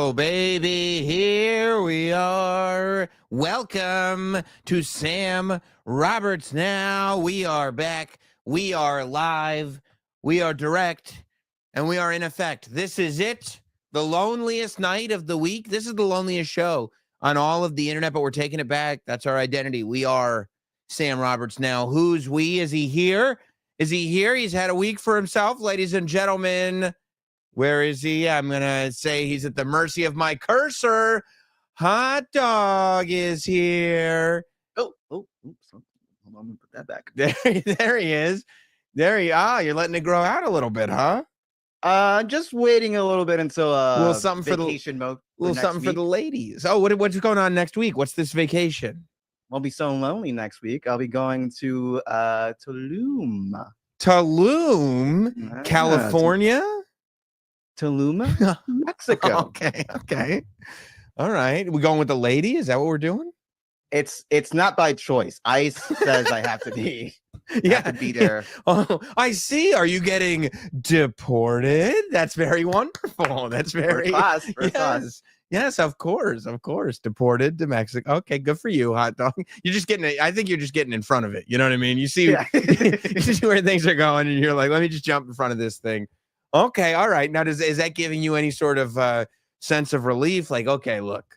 Oh, baby, here we are. Welcome to Sam Roberts Now. We are back. We are live. We are direct. And we are in effect. This is it. The loneliest night of the week. This is the loneliest show on all of the internet, but we're taking it back. That's our identity. We are Sam Roberts Now. Who's we? Is he here? Is he here? He's had a week for himself, ladies and gentlemen. Where is he? I'm going to say he's at the mercy of my cursor. Hot Dog is here. Oops. Hold on, let me put that back. There he is. You're letting it grow out a little bit, huh? Just waiting a little bit until a little something vacation mode. A little something for the ladies. Oh, what's going on next week? What's this vacation? I'll be so lonely next week. I'll be going to Tulum. Tulum, California? Tulum, Mexico. Okay. All right. We going with the lady? Is that what we're doing? It's not by choice. ICE says I have to be. Have to be there. Oh, I see. Are you getting deported? That's very wonderful. That's very first class. Yes, of course. Deported to Mexico. Okay, good for you, Hot Dog. You're just getting I think you're just getting in front of it. You know what I mean? You see, you see where things are going, and you're like, let me just jump in front of this thing. Okay, all right. Now, is that giving you any sort of sense of relief? Like, okay, look,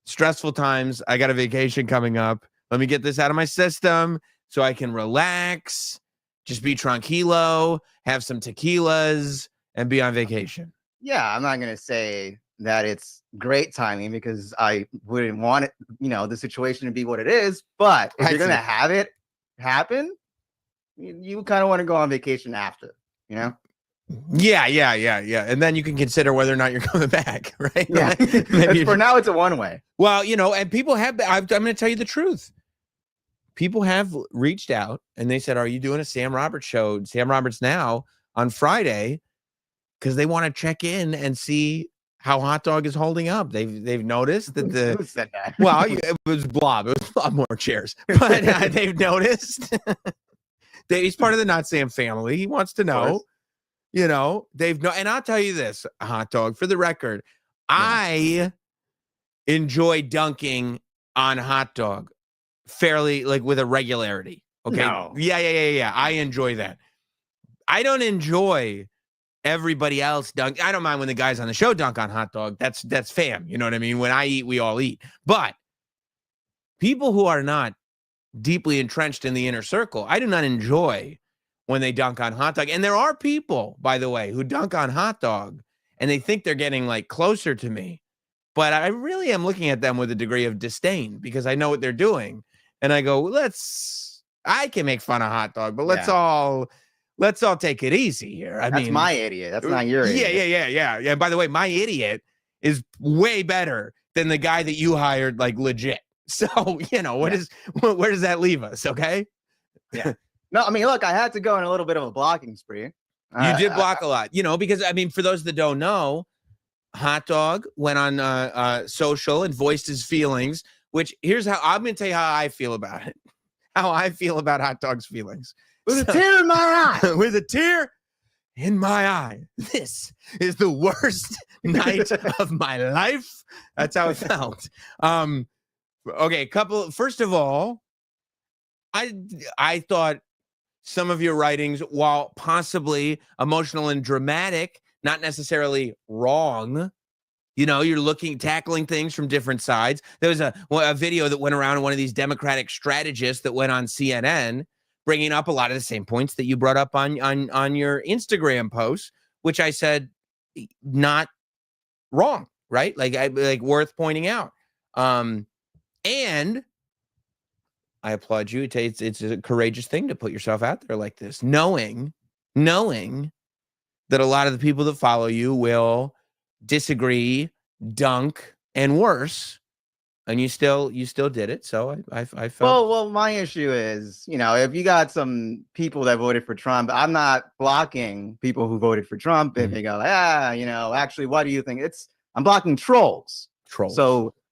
stressful times. I got a vacation coming up. Let me get this out of my system so I can relax, just be tranquilo, have some tequilas, and be on vacation. Yeah, I'm not going to say that it's great timing because I wouldn't want it, the situation to be what it is. But if you're going to have it happen, you kind of want to go on vacation after, Yeah. And then you can consider whether or not you're coming back, right? Yeah. Maybe for now, it's a one-way. Well, and people have, I'm going to tell you the truth. People have reached out and they said, are you doing a Sam Roberts show, Sam Roberts Now on Friday? Because they want to check in and see how Hot Dog is holding up. They've noticed that Who said that? Well, it was Blob. It was a lot more chairs. But they've noticed that he's part of the Not Sam family. He wants to know. And I'll tell you this, Hot Dog, for the record, I enjoy dunking on Hot Dog fairly, like, with a regularity. Okay. No. Yeah. I enjoy that. I don't enjoy everybody else dunk. I don't mind when the guys on the show dunk on Hot Dog. That's fam. You know what I mean? When I eat, we all eat. But people who are not deeply entrenched in the inner circle, I do not enjoy when they dunk on Hot Dog. And there are people, by the way, who dunk on Hot Dog and they think they're getting like closer to me. But I really am looking at them with a degree of disdain because I know what they're doing. And I go, I can make fun of Hot Dog, but let's all take it easy here. That's my idiot. That's not your idiot. Yeah. By the way, my idiot is way better than the guy that you hired, like, legit. So, where does that leave us? Okay. Yeah. No, I mean, look, I had to go on a little bit of a blocking spree. You did block a lot, because, for those that don't know, Hot Dog went on social and voiced his feelings, which here's how I'm going to tell you how I feel about it. How I feel about Hot Dog's feelings. With a tear in my eye. With a tear in my eye. This is the worst night of my life. That's how it felt. Okay, first of all, I thought some of your writings, while possibly emotional and dramatic, not necessarily wrong. You're tackling things from different sides. There was a video that went around, one of these Democratic strategists that went on CNN, bringing up a lot of the same points that you brought up on your Instagram posts, which I said not wrong, right? Like worth pointing out. And I applaud you. It's a courageous thing to put yourself out there like this, knowing that a lot of the people that follow you will disagree, dunk, and worse. And you still did it. So I felt. Well, my issue is, if you got some people that voted for Trump, I'm not blocking people who voted for Trump. If they go, actually, what do you think? I'm blocking trolls.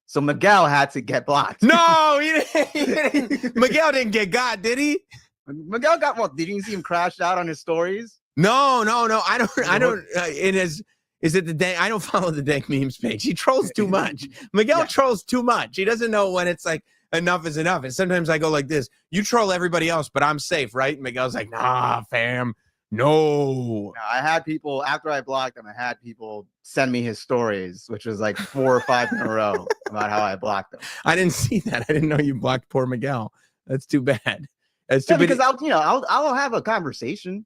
So Miguel had to get blocked. No, Miguel didn't get got, did he? Miguel got what? Did you see him crash out on his stories? No. I don't. In his Is it the dank? I don't follow the dank memes page. He trolls too much. Miguel trolls too much. He doesn't know when it's like enough is enough. And sometimes I go like this: you troll everybody else, but I'm safe, right? And Miguel's like, nah, fam, no. I had people after I blocked him. I had people send me his stories, which was like 4 or 5 in a row about how I blocked him. I didn't see that. I didn't know you blocked poor Miguel. That's too bad. That's too bad. Because I'll have a conversation.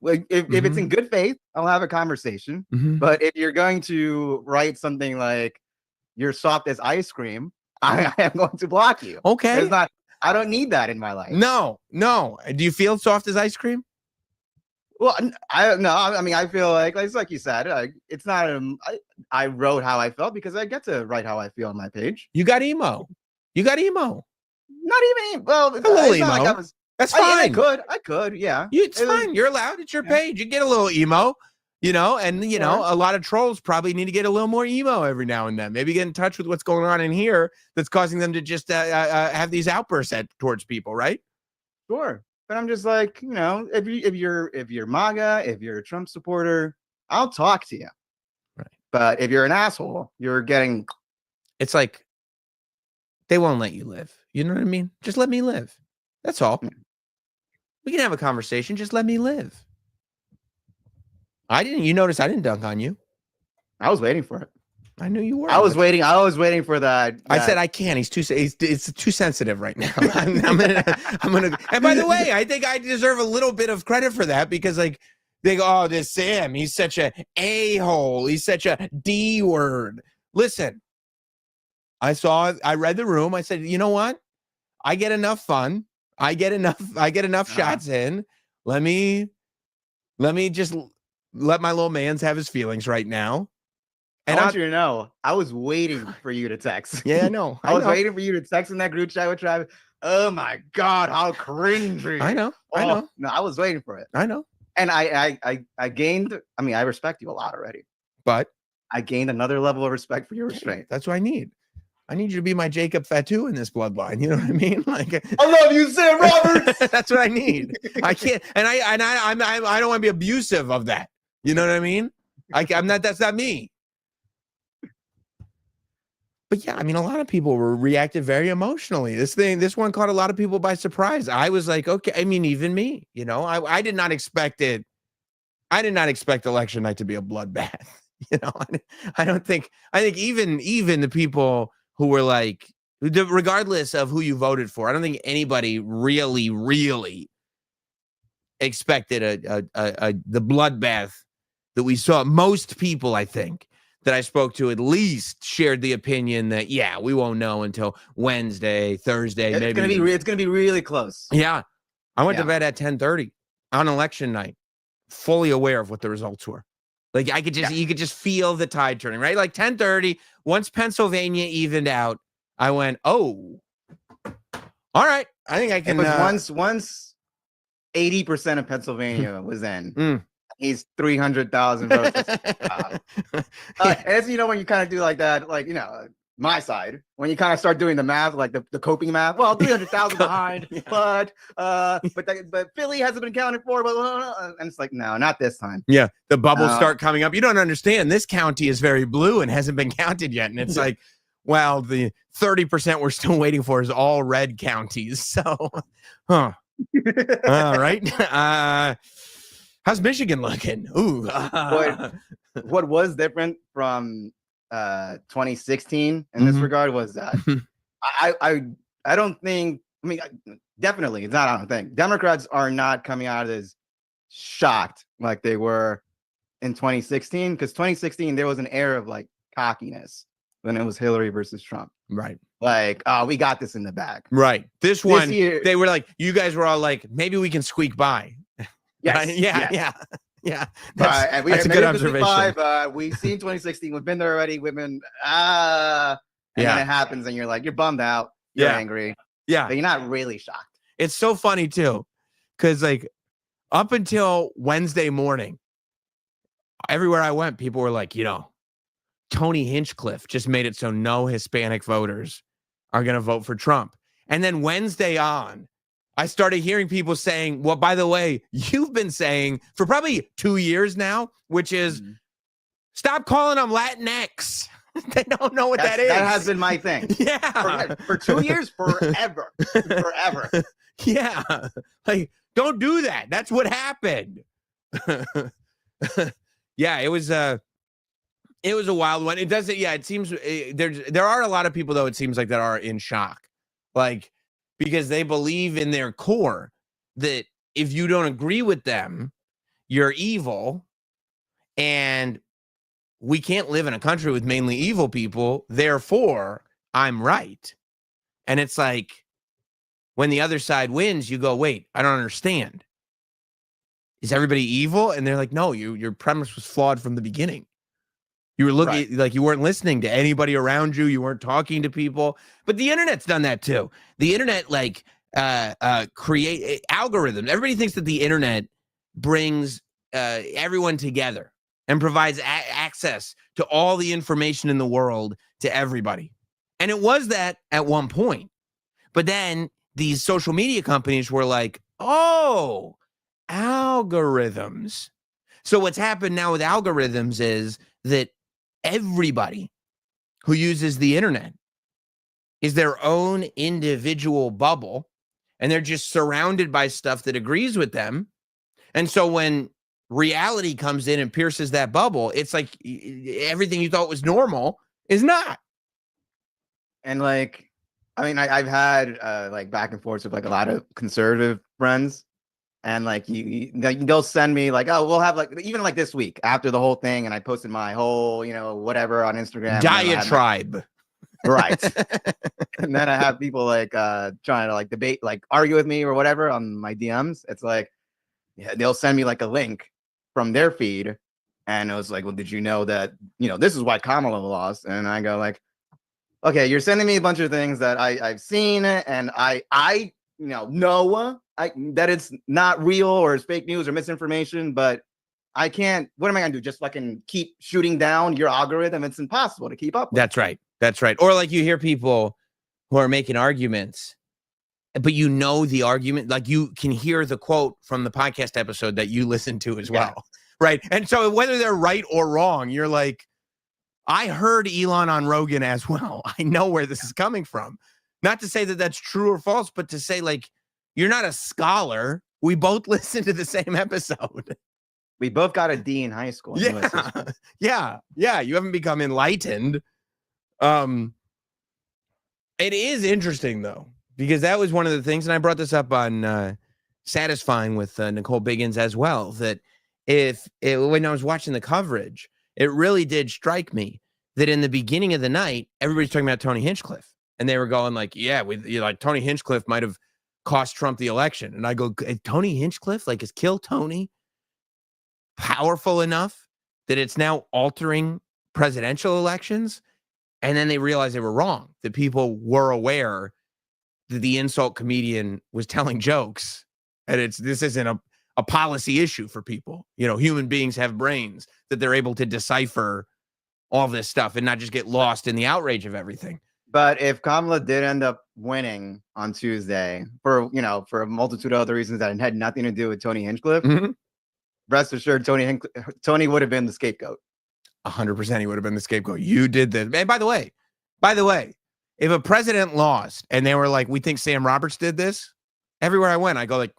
Like if it's in good faith, I'll have a conversation. But if you're going to write something like "you're soft as ice cream," I am going to block you. Okay. I don't need that in my life. No. Do you feel soft as ice cream? Well, I feel like it's like you said. It's not. I wrote how I felt because I get to write how I feel on my page. You got emo. Not even. Well, a little emo. Like that's fine. I could. Yeah. It's fine. You're allowed. It's your page. You get a little emo. And a lot of trolls probably need to get a little more emo every now and then. Maybe get in touch with what's going on in here that's causing them to just have these outbursts towards people, right? Sure. But I'm just like, if you're MAGA, if you're a Trump supporter, I'll talk to you. Right. But if you're an asshole, you're getting. It's like they won't let you live. You know what I mean? Just let me live. That's all. We can have a conversation. Just let me live. You notice I didn't dunk on you. I was waiting for it. I knew you were. I was waiting for that. I said I can't. It's too sensitive right now. I'm gonna. And by the way, I think I deserve a little bit of credit for that because like they go, oh, this Sam, he's such a hole. He's such a D word. Listen, I read the room. I said, you know what? I get enough fun. I get enough shots in. Let me just let my little man's have his feelings right now. And I want you to know, I was waiting for you to text. Yeah, I know. I was waiting for you to text in that group chat with Travis. Oh my God, how cringy. I know. No, I was waiting for it. I know. And I gained, I respect you a lot already. But I gained another level of respect for your restraint. That's what I need. I need you to be my Jacob Fatu in this bloodline. You know what I mean? Like, I love you, Sam Roberts. That's what I need. I can't, and I don't want to be abusive of that. You know what I mean? I'm not. That's not me. But yeah, a lot of people reacted very emotionally. This one caught a lot of people by surprise. I was like, okay. Even me. I did not expect it. I did not expect election night to be a bloodbath. I think even the people who were like, regardless of who you voted for, I don't think anybody really expected the bloodbath that we saw. Most people, I think, that I spoke to at least shared the opinion that, yeah, we won't know until Wednesday, Thursday. It's gonna be really close. Yeah. I went to bed at 10:30 on election night, fully aware of what the results were. Like you could just feel the tide turning, right? Like 10:30, once Pennsylvania evened out, I went, oh, all right. I think I can. Once 80% of Pennsylvania was in, he's 300,000 votes. As when you kind of do like that, like, my side, when you kind of start doing the math, like the coping math, well, 300,000 behind, but Philly hasn't been counted for, and it's like, no, not this time. Yeah, the bubbles start coming up. You don't understand. This county is very blue and hasn't been counted yet, and it's like, well, the 30% we're still waiting for is all red counties. So, all right. How's Michigan looking? Ooh. What was different from 2016 in this regard was that I don't think, definitely it's not, I don't think Democrats are not coming out of this shocked like they were in 2016, because 2016 there was an air of like cockiness when it was Hillary versus Trump. Right. Like, oh, we got this in the bag. Right. This one, they were like, you guys were all like, maybe we can squeak by. Yes. Right? Yeah. That's a good observation. We've seen 2016. We've been there already. We've been and then it happens, and you're like, you're bummed out. You're angry. Yeah, but you're not really shocked. It's so funny too, because like up until Wednesday morning, everywhere I went, people were like, Tony Hinchcliffe just made it so no Hispanic voters are going to vote for Trump. And then Wednesday on, I started hearing people saying, well, by the way, you've been saying for probably 2 years now, which is Stop calling them Latinx. They don't know what that is. That has been my thing. Yeah. For 2 years, forever. Yeah. Like, don't do that. That's what happened. Yeah, it was a wild one. It doesn't, yeah, it seems there are a lot of people, though, it seems like, that are in shock. Like, because they believe in their core that if you don't agree with them, you're evil, and we can't live in a country with mainly evil people, therefore I'm right. And it's like, when the other side wins, you go, wait, I don't understand. Is everybody evil? And they're like, no, your premise was flawed from the beginning. You were looking like you weren't listening to anybody around you. You weren't talking to people. But the internet's done that too. The internet create algorithms. Everybody thinks that the internet brings everyone together and provides access to all the information in the world to everybody. And it was that at one point. But then these social media companies were like, oh, algorithms. So what's happened now with algorithms is that everybody who uses the internet is their own individual bubble, and they're just surrounded by stuff that agrees with them. And so when reality comes in and pierces that bubble, it's like everything you thought was normal is not. And like, I mean, I've had like back and forth with like a lot of conservative friends. And like they'll send me like, oh, we'll have like, even like this week after the whole thing, and I posted my whole, whatever on Instagram. Diatribe. Right. And then I have people like trying to like debate, like argue with me or whatever on my DMs. It's like, yeah, they'll send me like a link from their feed. And it was like, well, did you know that, this is why Kamala lost? And I go like, okay, you're sending me a bunch of things that I've seen, and I know that it's not real or it's fake news or misinformation, but I can't. What am I gonna do? Just fucking keep shooting down your algorithm? It's impossible to keep up with. That's right. That's right. Or like you hear people who are making arguments, but the argument, like you can hear the quote from the podcast episode that you listen to as well. Right. And so whether they're right or wrong, you're like, I heard Elon on Rogan as well. I know where this is coming from. Not to say that that's true or false, but to say like, you're not a scholar. We both listened to the same episode. We both got a D in high school. Yeah. You haven't become enlightened. It is interesting though, because that was one of the things, and I brought this up on Satisfying with Nicole Biggins as well, that when I was watching the coverage, it really did strike me that in the beginning of the night, everybody's talking about Tony Hinchcliffe, and they were going like, yeah, like Tony Hinchcliffe might have cost Trump the election. And I go, Tony Hinchcliffe, like, is Kill Tony powerful enough that it's now altering presidential elections? And then they realized they were wrong, that people were aware that the insult comedian was telling jokes, and this isn't a policy issue for people. Human beings have brains, that they're able to decipher all this stuff and not just get lost in the outrage of everything. But if Kamala did end up winning on Tuesday for a multitude of other reasons that had nothing to do with Tony Hinchcliffe, rest assured, Tony would have been the scapegoat. 100% he would have been the scapegoat. You did this. And by the way, if a president lost and they were like, we think Sam Roberts did this, everywhere I went, I go like,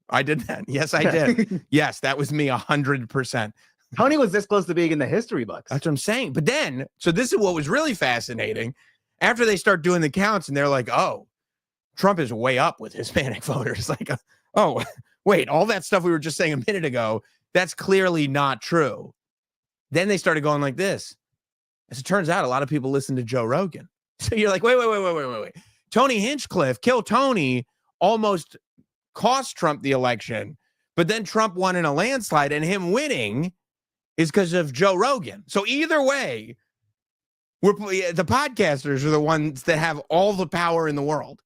I did that. Yes, I did. Yes, that was me 100%. Tony was this close to being in the history books. That's what I'm saying. But then, so this is what was really fascinating. After they start doing the counts and they're like, oh, Trump is way up with Hispanic voters. Like, oh, wait, all that stuff we were just saying a minute ago, that's clearly not true. Then they started going like this. As it turns out, a lot of people listen to Joe Rogan. So you're like, wait. Tony Hinchcliffe, Kill Tony, almost cost Trump the election, but then Trump won in a landslide, and him winning is because of Joe Rogan. So either way, the podcasters are the ones that have all the power in the world.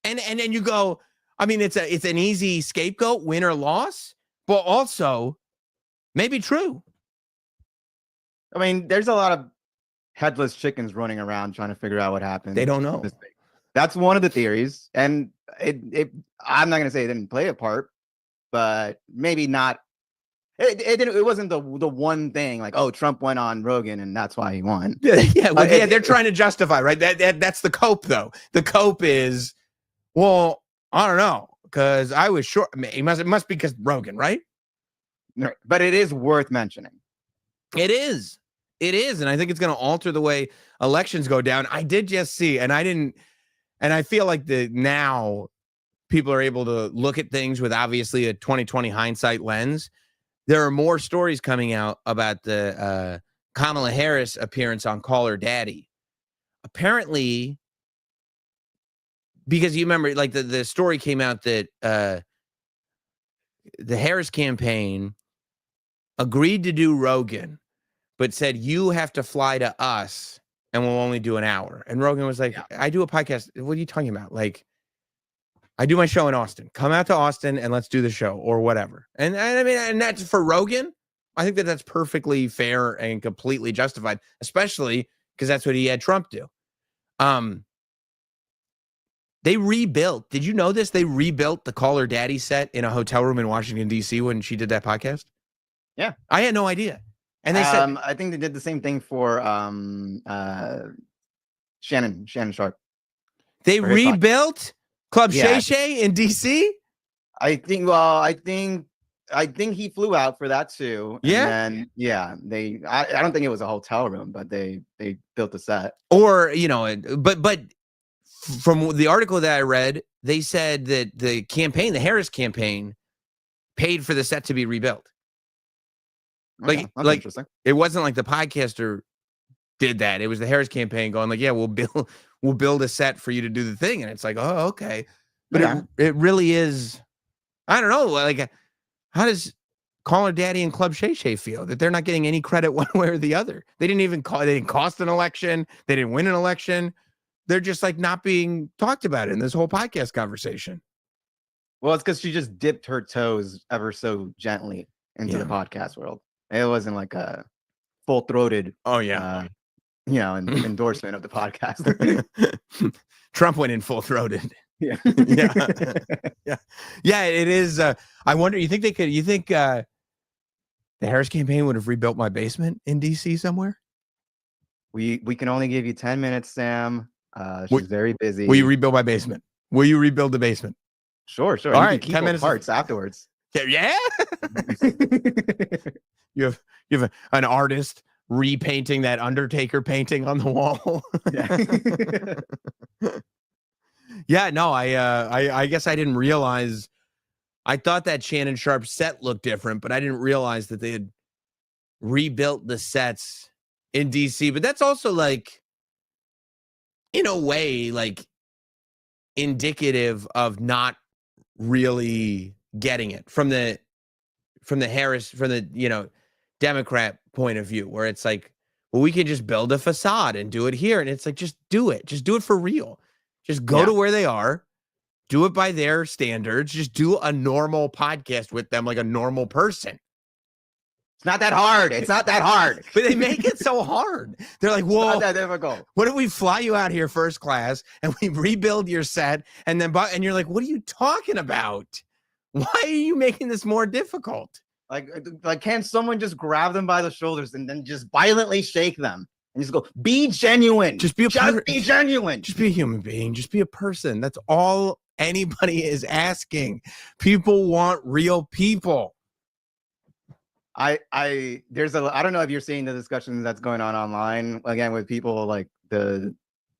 And you go, I mean, it's an easy scapegoat, win or loss, but also maybe true. I mean, there's a lot of headless chickens running around trying to figure out what happened. They don't know. That's one of the theories. And I'm not going to say it didn't play a part, but maybe not It wasn't the one thing like, oh, Trump went on Rogan and that's why he won. They're trying to justify, right? That's the cope, though. The cope is, well, I don't know, because I was sure it must be because Rogan, right? No, but it is worth mentioning. It is, and I think it's going to alter the way elections go down. I did just see, and I feel like now people are able to look at things with obviously a 2020 hindsight lens. There are more stories coming out about the Kamala Harris appearance on Call Her Daddy. Apparently, because you remember, like the story came out that the Harris campaign agreed to do Rogan, but said, you have to fly to us and we'll only do an hour. And Rogan was like, I do a podcast. What are you talking about? Like, I do my show in Austin. Come out to Austin and let's do the show or whatever. And I mean, and that's for Rogan. I think that's perfectly fair and completely justified, especially because that's what he had Trump do. They rebuilt. Did you know this? They rebuilt the Call Her Daddy set in a hotel room in Washington, D.C. when she did that podcast. Yeah. I had no idea. And they said, I think they did the same thing for Shannon Sharp. They rebuilt Club Shay Shay in DC? I think he flew out for that too. And then, I don't think it was a hotel room, but they built a set. Or, but from the article that I read, they said that the Harris campaign, paid for the set to be rebuilt. Like interesting. It wasn't like the podcaster did that. It was the Harris campaign going like, yeah, we'll build a set for you to do the thing. And it's like, oh, okay. But it really is, I don't know. Like, how does Call Her Daddy and Club Shay Shay feel that they're not getting any credit one way or the other? They didn't cost an election. They didn't win an election. They're just like not being talked about in this whole podcast conversation. Well, it's because she just dipped her toes ever so gently into the podcast world. It wasn't like a full-throated, endorsement of the podcast. Trump went in full-throated. Yeah. Yeah. It is. I wonder. You think the Harris campaign would have rebuilt my basement in DC somewhere? We can only give you 10 minutes, Sam. She's very busy. Will you rebuild my basement? Will you rebuild the basement? Sure. All right. 10 minutes parts afterwards. Yeah. You have an artist repainting that Undertaker painting on the wall. Yeah. No, I guess I didn't realize. I thought that Shannon Sharp set looked different, but I didn't realize that they had rebuilt the sets in DC. But that's also like, in a way, like indicative of not really getting it from the Harris, from the, Democrat point of view, where it's like, well, we could just build a facade and do it here. And it's like, just do it for real. Just go to where they are, do it by their standards, just do a normal podcast with them like a normal person. It's not that hard. But they make it so hard. They're like, well, it's not that difficult. What if we fly you out here first class and we rebuild your set and you're like, what are you talking about? Why are you making this more difficult? Like, can someone just grab them by the shoulders and then just violently shake them and just go, be genuine. Just be genuine. Just be a human being. Just be a person. That's all anybody is asking. People want real people. I don't know if you're seeing the discussion that's going on online again with people like the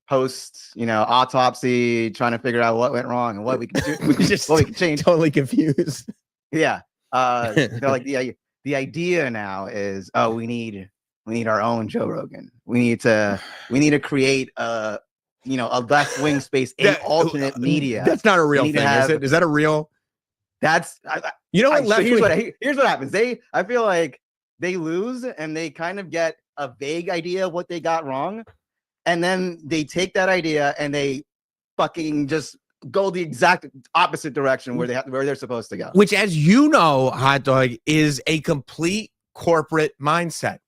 post, autopsy, trying to figure out what went wrong and what we can do, what we can change. Totally confused. Yeah. They're like the idea now is, we need our own Joe Rogan. We need to create a left wing space in alternate media. That's not a real thing, is it? Is that a real? That's here's what happens. I feel like they lose and they kind of get a vague idea of what they got wrong, and then they take that idea and they fucking just go the exact opposite direction where they're supposed to go. Which, as you know, Hot Dog, is a complete corporate mindset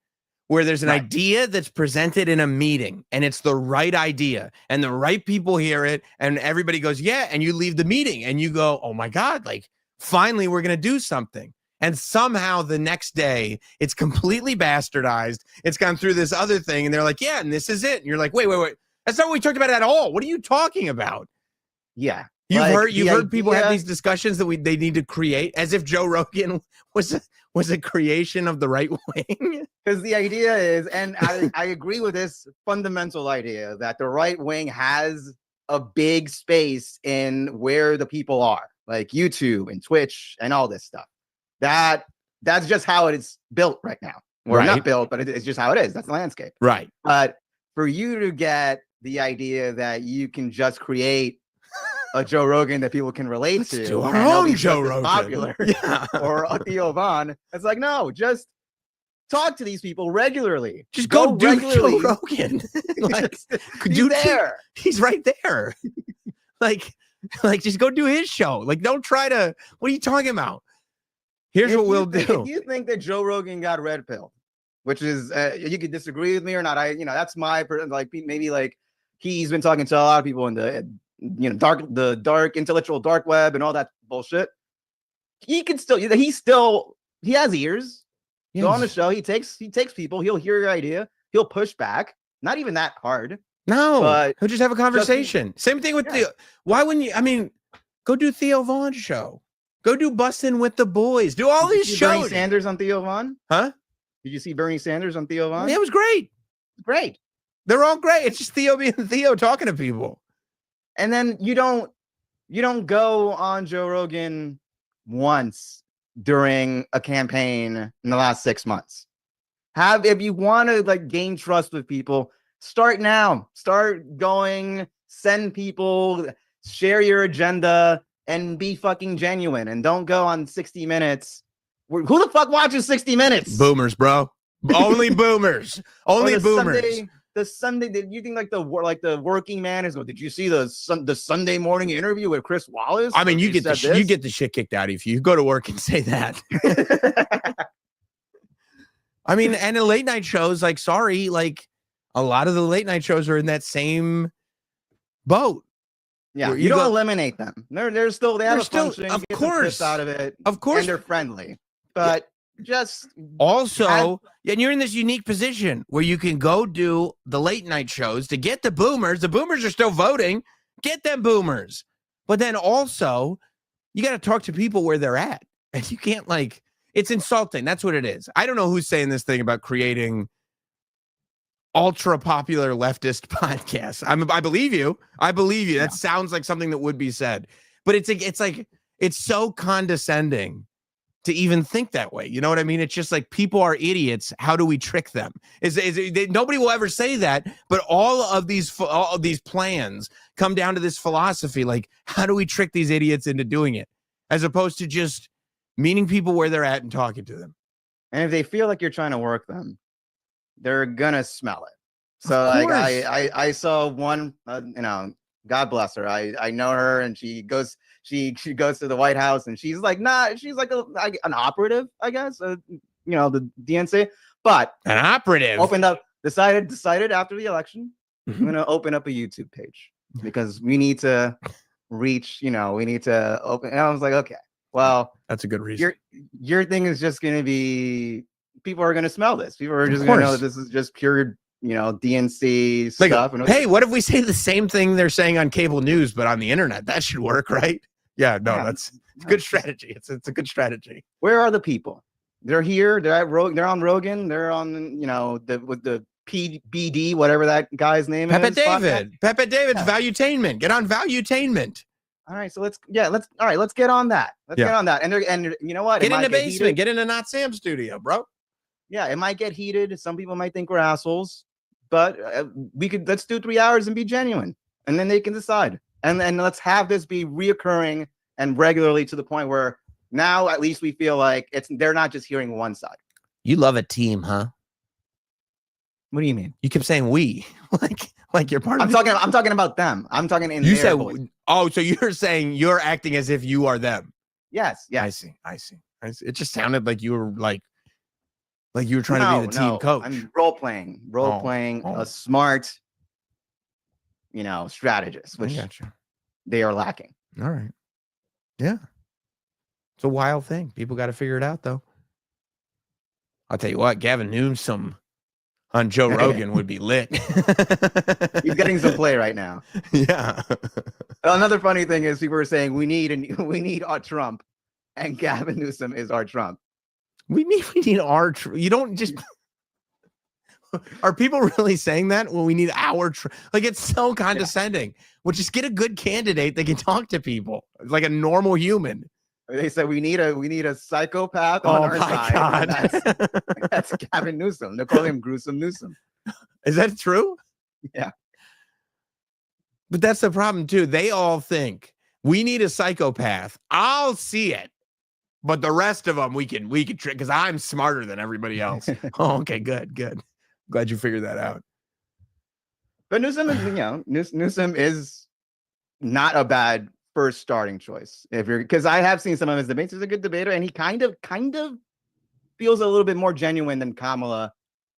where there's an idea that's presented in a meeting and it's the right idea and the right people hear it and everybody goes, yeah. And you leave the meeting and you go, oh my God, like finally we're going to do something. And somehow the next day, it's completely bastardized. It's gone through this other thing, and they're like, yeah, and this is it. And you're like, wait. That's not what we talked about at all. What are you talking about? Yeah. You've heard people have these discussions that they need to create, as if Joe Rogan was a creation of the right wing. Because the idea is, and I agree with this fundamental idea that the right wing has a big space in where the people are, like YouTube and Twitch and all this stuff. That's just how it is built right now. Well, not built, but it's just how it is. That's the landscape. Right. But for you to get the idea that you can just create a Joe Rogan that people can relate to, do our own Joe Rogan, popular, or a Theo Von, it's like, no, just talk to these people regularly. Just go do Joe Rogan. Like, he's there. He's right there. like, just go do his show. Like, don't try to. What are you talking about? Here's what we'll do. If you think that Joe Rogan got red pilled, which is you could disagree with me or not. That's my maybe like he's been talking to a lot of people in the dark intellectual dark web and all that bullshit. He can still he has ears. Yes. Go on the show. He takes people. He'll hear your idea. He'll push back. Not even that hard. No, but he'll just have a conversation. Same thing with Theo. Why wouldn't you? I mean, go do Theo Von's show. Go do Bustin' with the Boys. Do all these shows. Bernie Sanders on Theo Von? Huh? Did you see Bernie Sanders on Theo Von? Yeah, it was great. Great. They're all great. It's just Theo being Theo talking to people. And then you don't go on Joe Rogan once during a campaign in the last 6 months. If you want to gain trust with people, start now. Start going, send people, share your agenda, and be fucking genuine. And don't go on 60 Minutes. Who the fuck watches 60 Minutes? Boomers, bro. Only boomers. Only boomers. The Sunday, did you think the working man is? Did you see the Sunday morning interview with Chris Wallace? I mean, you get the shit kicked out of you go to work and say that. I mean, and in late night shows, a lot of the late night shows are in that same boat. Yeah, you don't eliminate them. They're still a function. Of course, out of it. Of course, and they're friendly. But just also, and you're in this unique position where you can go do the late night shows to get the boomers. The boomers are still voting. Get them boomers. But then also, you got to talk to people where they're at, and you can't it's insulting. That's what it is. I don't know who's saying this thing about creating ultra popular leftist podcasts. I believe you. Yeah. That sounds like something that would be said, but it's so condescending to even think that way. You know what I mean? It's just like, people are idiots. How do we trick them? Nobody will ever say that, but all of these plans come down to this philosophy. Like, how do we trick these idiots into doing it? As opposed to just meeting people where they're at and talking to them. And if they feel like you're trying to work them, they're gonna smell it. So I saw one, God bless her. I know her, and she goes to the White House, and she's like, she's like an operative, I guess. The DNC, but an operative decided after the election, I'm gonna open up a YouTube page because we need to reach. We need to open. And I was like, okay, well, that's a good reason. Your thing is just gonna be. People are going to smell this. People are just going to know that this is just pure, DNC stuff. Hey, what if we say the same thing they're saying on cable news, but on the internet? That should work, right? Yeah, no, that's a good strategy. It's a good strategy. Where are the people? They're here. They're on Rogan. They're on, with the PBD, whatever that guy's name is. Pepe David's Valuetainment. Get on Valuetainment. All right, so let's get on that. Get on that. And you know what? Get in the basement. Get in a Notsam studio, bro. Yeah, it might get heated. Some people might think we're assholes, but let's do 3 hours and be genuine, and then they can decide. And let's have this be reoccurring and regularly to the point where now at least we feel like they're not just hearing one side. You love a team, huh? What do you mean? You kept saying we, like you're part of. I'm talking about them. I'm talking in. You said voice. Oh, so you're saying you're acting as if you are them. Yes. I see. It just sounded like you were like you were trying to be the team coach. I'm role playing a smart, strategist, which they are lacking. All right. Yeah. It's a wild thing. People got to figure it out, though. I'll tell you what, Gavin Newsom on Joe Rogan would be lit. He's getting some play right now. Yeah. Another funny thing is people were saying we need our Trump, and Gavin Newsom is our Trump. We need our you don't just are people really saying that? Well, we need our like it's so condescending. Well, just get a good candidate that can talk to people like a normal human. They said we need a psychopath on our side. God. That's Gavin Newsom. They call him Gruesome Newsom. Is that true? Yeah. But that's the problem too. They all think we need a psychopath. I'll see it. But the rest of them we can trick because I'm smarter than everybody else. Oh, okay, good. Glad you figured that out. But Newsom is, Newsom is not a bad first starting choice. Because I have seen some of his debates. He's a good debater, and he kind of feels a little bit more genuine than Kamala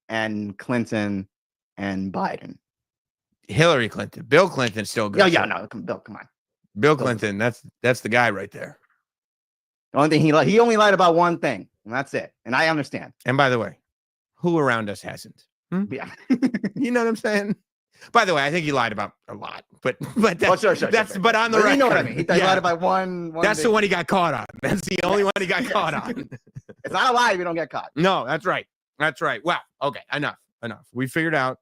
and Clinton and Biden. Hillary Clinton, Bill Clinton, still good. No, Bill, come on. Bill Clinton, that's the guy right there. The only thing he only lied about one thing, and that's it. And I understand. And by the way, who around us hasn't? Yeah. You know what I'm saying? By the way, I think he lied about a lot, but that's, sure. But on the record, you know what I mean. He lied about one. That's the one he got caught on. That's the only one he got caught on. It's not a lie if you don't get caught. No, that's right. Well, okay, enough. We figured out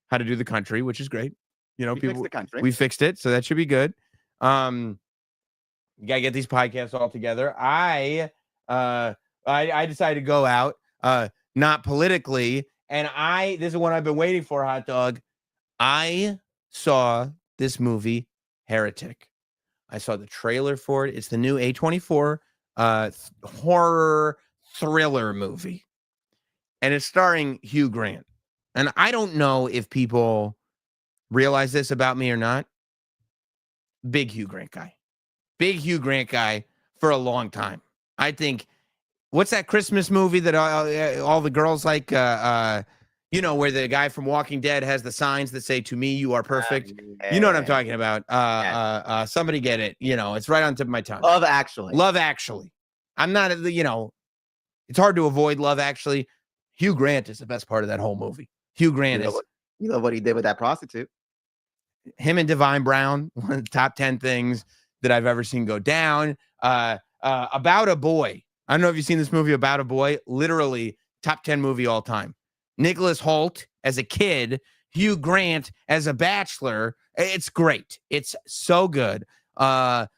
how to do the country, which is great. You know, fixed the country. We fixed it, so that should be good. You gotta get these podcasts all together. I decided to go out, not politically, and this is what I've been waiting for, hot dog. I saw this movie, Heretic. I saw the trailer for it. It's the new A24 horror thriller movie, and it's starring Hugh Grant. And I don't know if people realize this about me or not. Big Hugh Grant guy for a long time. I think, what's that Christmas movie that all the girls like, where the guy from Walking Dead has the signs that say, "To me, you are perfect." You know what I'm talking about. Somebody get it. It's right on the tip of my tongue. Love Actually. I'm not, it's hard to avoid Love Actually. Hugh Grant is the best part of that whole movie. Hugh Grant You know what he did with that prostitute. Him and Divine Brown, one of the top 10 things that I've ever seen go down. About a Boy. I don't know if you've seen this movie, About a Boy. Literally top 10 movie all time. Nicholas Hoult as a kid, Hugh Grant as a bachelor. It's great. It's so good. 9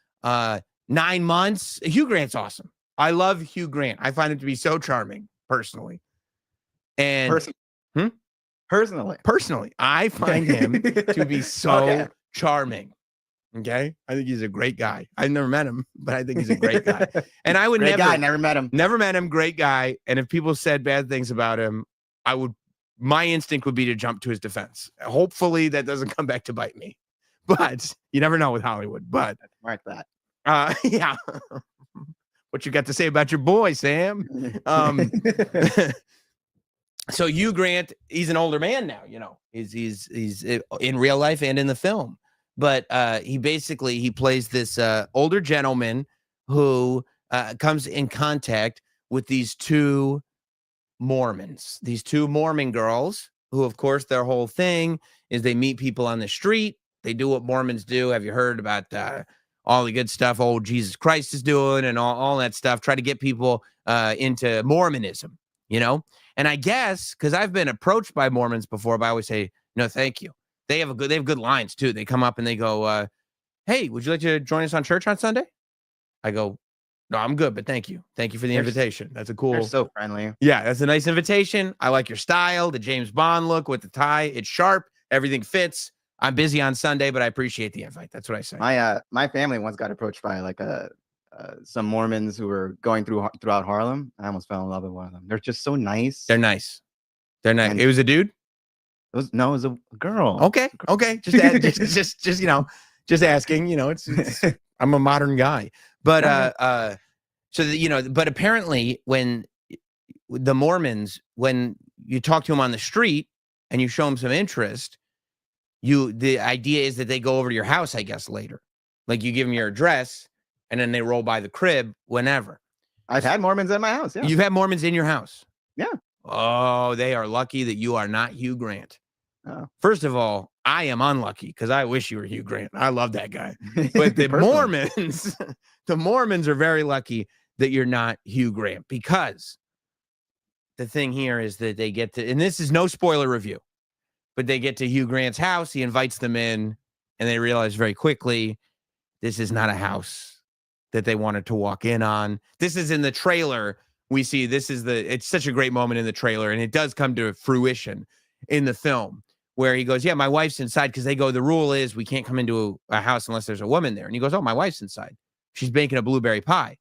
Months. Hugh Grant's awesome. I love Hugh Grant. I find him to be so charming, personally. And Personally, I find him to be so charming. Okay. I think he's a great guy. I've never met him, but I think he's a great guy. And I would never met him. Never met him. Great guy. And if people said bad things about him, my instinct would be to jump to his defense. Hopefully that doesn't come back to bite me. But you never know with Hollywood. But like that. Yeah. What you got to say about your boy, Sam? So Hugh Grant, he's an older man now, he's in real life and in the film, but he plays this older gentleman who comes in contact with these two Mormon girls who, of course, their whole thing is they meet people on the street. They do what Mormons do. Have you heard about all the good stuff old Jesus Christ is doing and all that stuff? Try to get people into Mormonism, And I guess, because I've been approached by Mormons before, but I always say, no, thank you. They have good lines too. They come up and they go, hey, would you like to join us on church on Sunday? I go, no, I'm good, but thank you. Thank you for the invitation. That's a cool. They're so friendly. Yeah, that's a nice invitation. I like your style, the James Bond look with the tie. It's sharp. Everything fits. I'm busy on Sunday, but I appreciate the invite. That's what I say. My family once got approached by some Mormons who were going throughout Harlem. I almost fell in love with one of them. They're just so nice. They're nice. And it was a dude? It was a girl. Okay. Just asking, it's I'm a modern guy. But but apparently when the Mormons, when you talk to them on the street and you show them some interest, the idea is that they go over to your house, I guess, later. Like you give them your address and then they roll by the crib whenever. I've had Mormons at my house. Yeah. You've had Mormons in your house? Yeah. Oh, they are lucky that you are not Hugh Grant. Oh. First of all, I am unlucky because I wish you were Hugh Grant. I love that guy. But the Mormons are very lucky that you're not Hugh Grant, because the thing here is that they get to, and this is no spoiler review, but they get to Hugh Grant's house. He invites them in, and they realize very quickly this is not a house that they wanted to walk in on. This is in the trailer. We see it's such a great moment in the trailer, and it does come to fruition in the film, where he goes, yeah, my wife's inside, because they go, the rule is we can't come into a house unless there's a woman there. And he goes, oh, my wife's inside. She's baking a blueberry pie.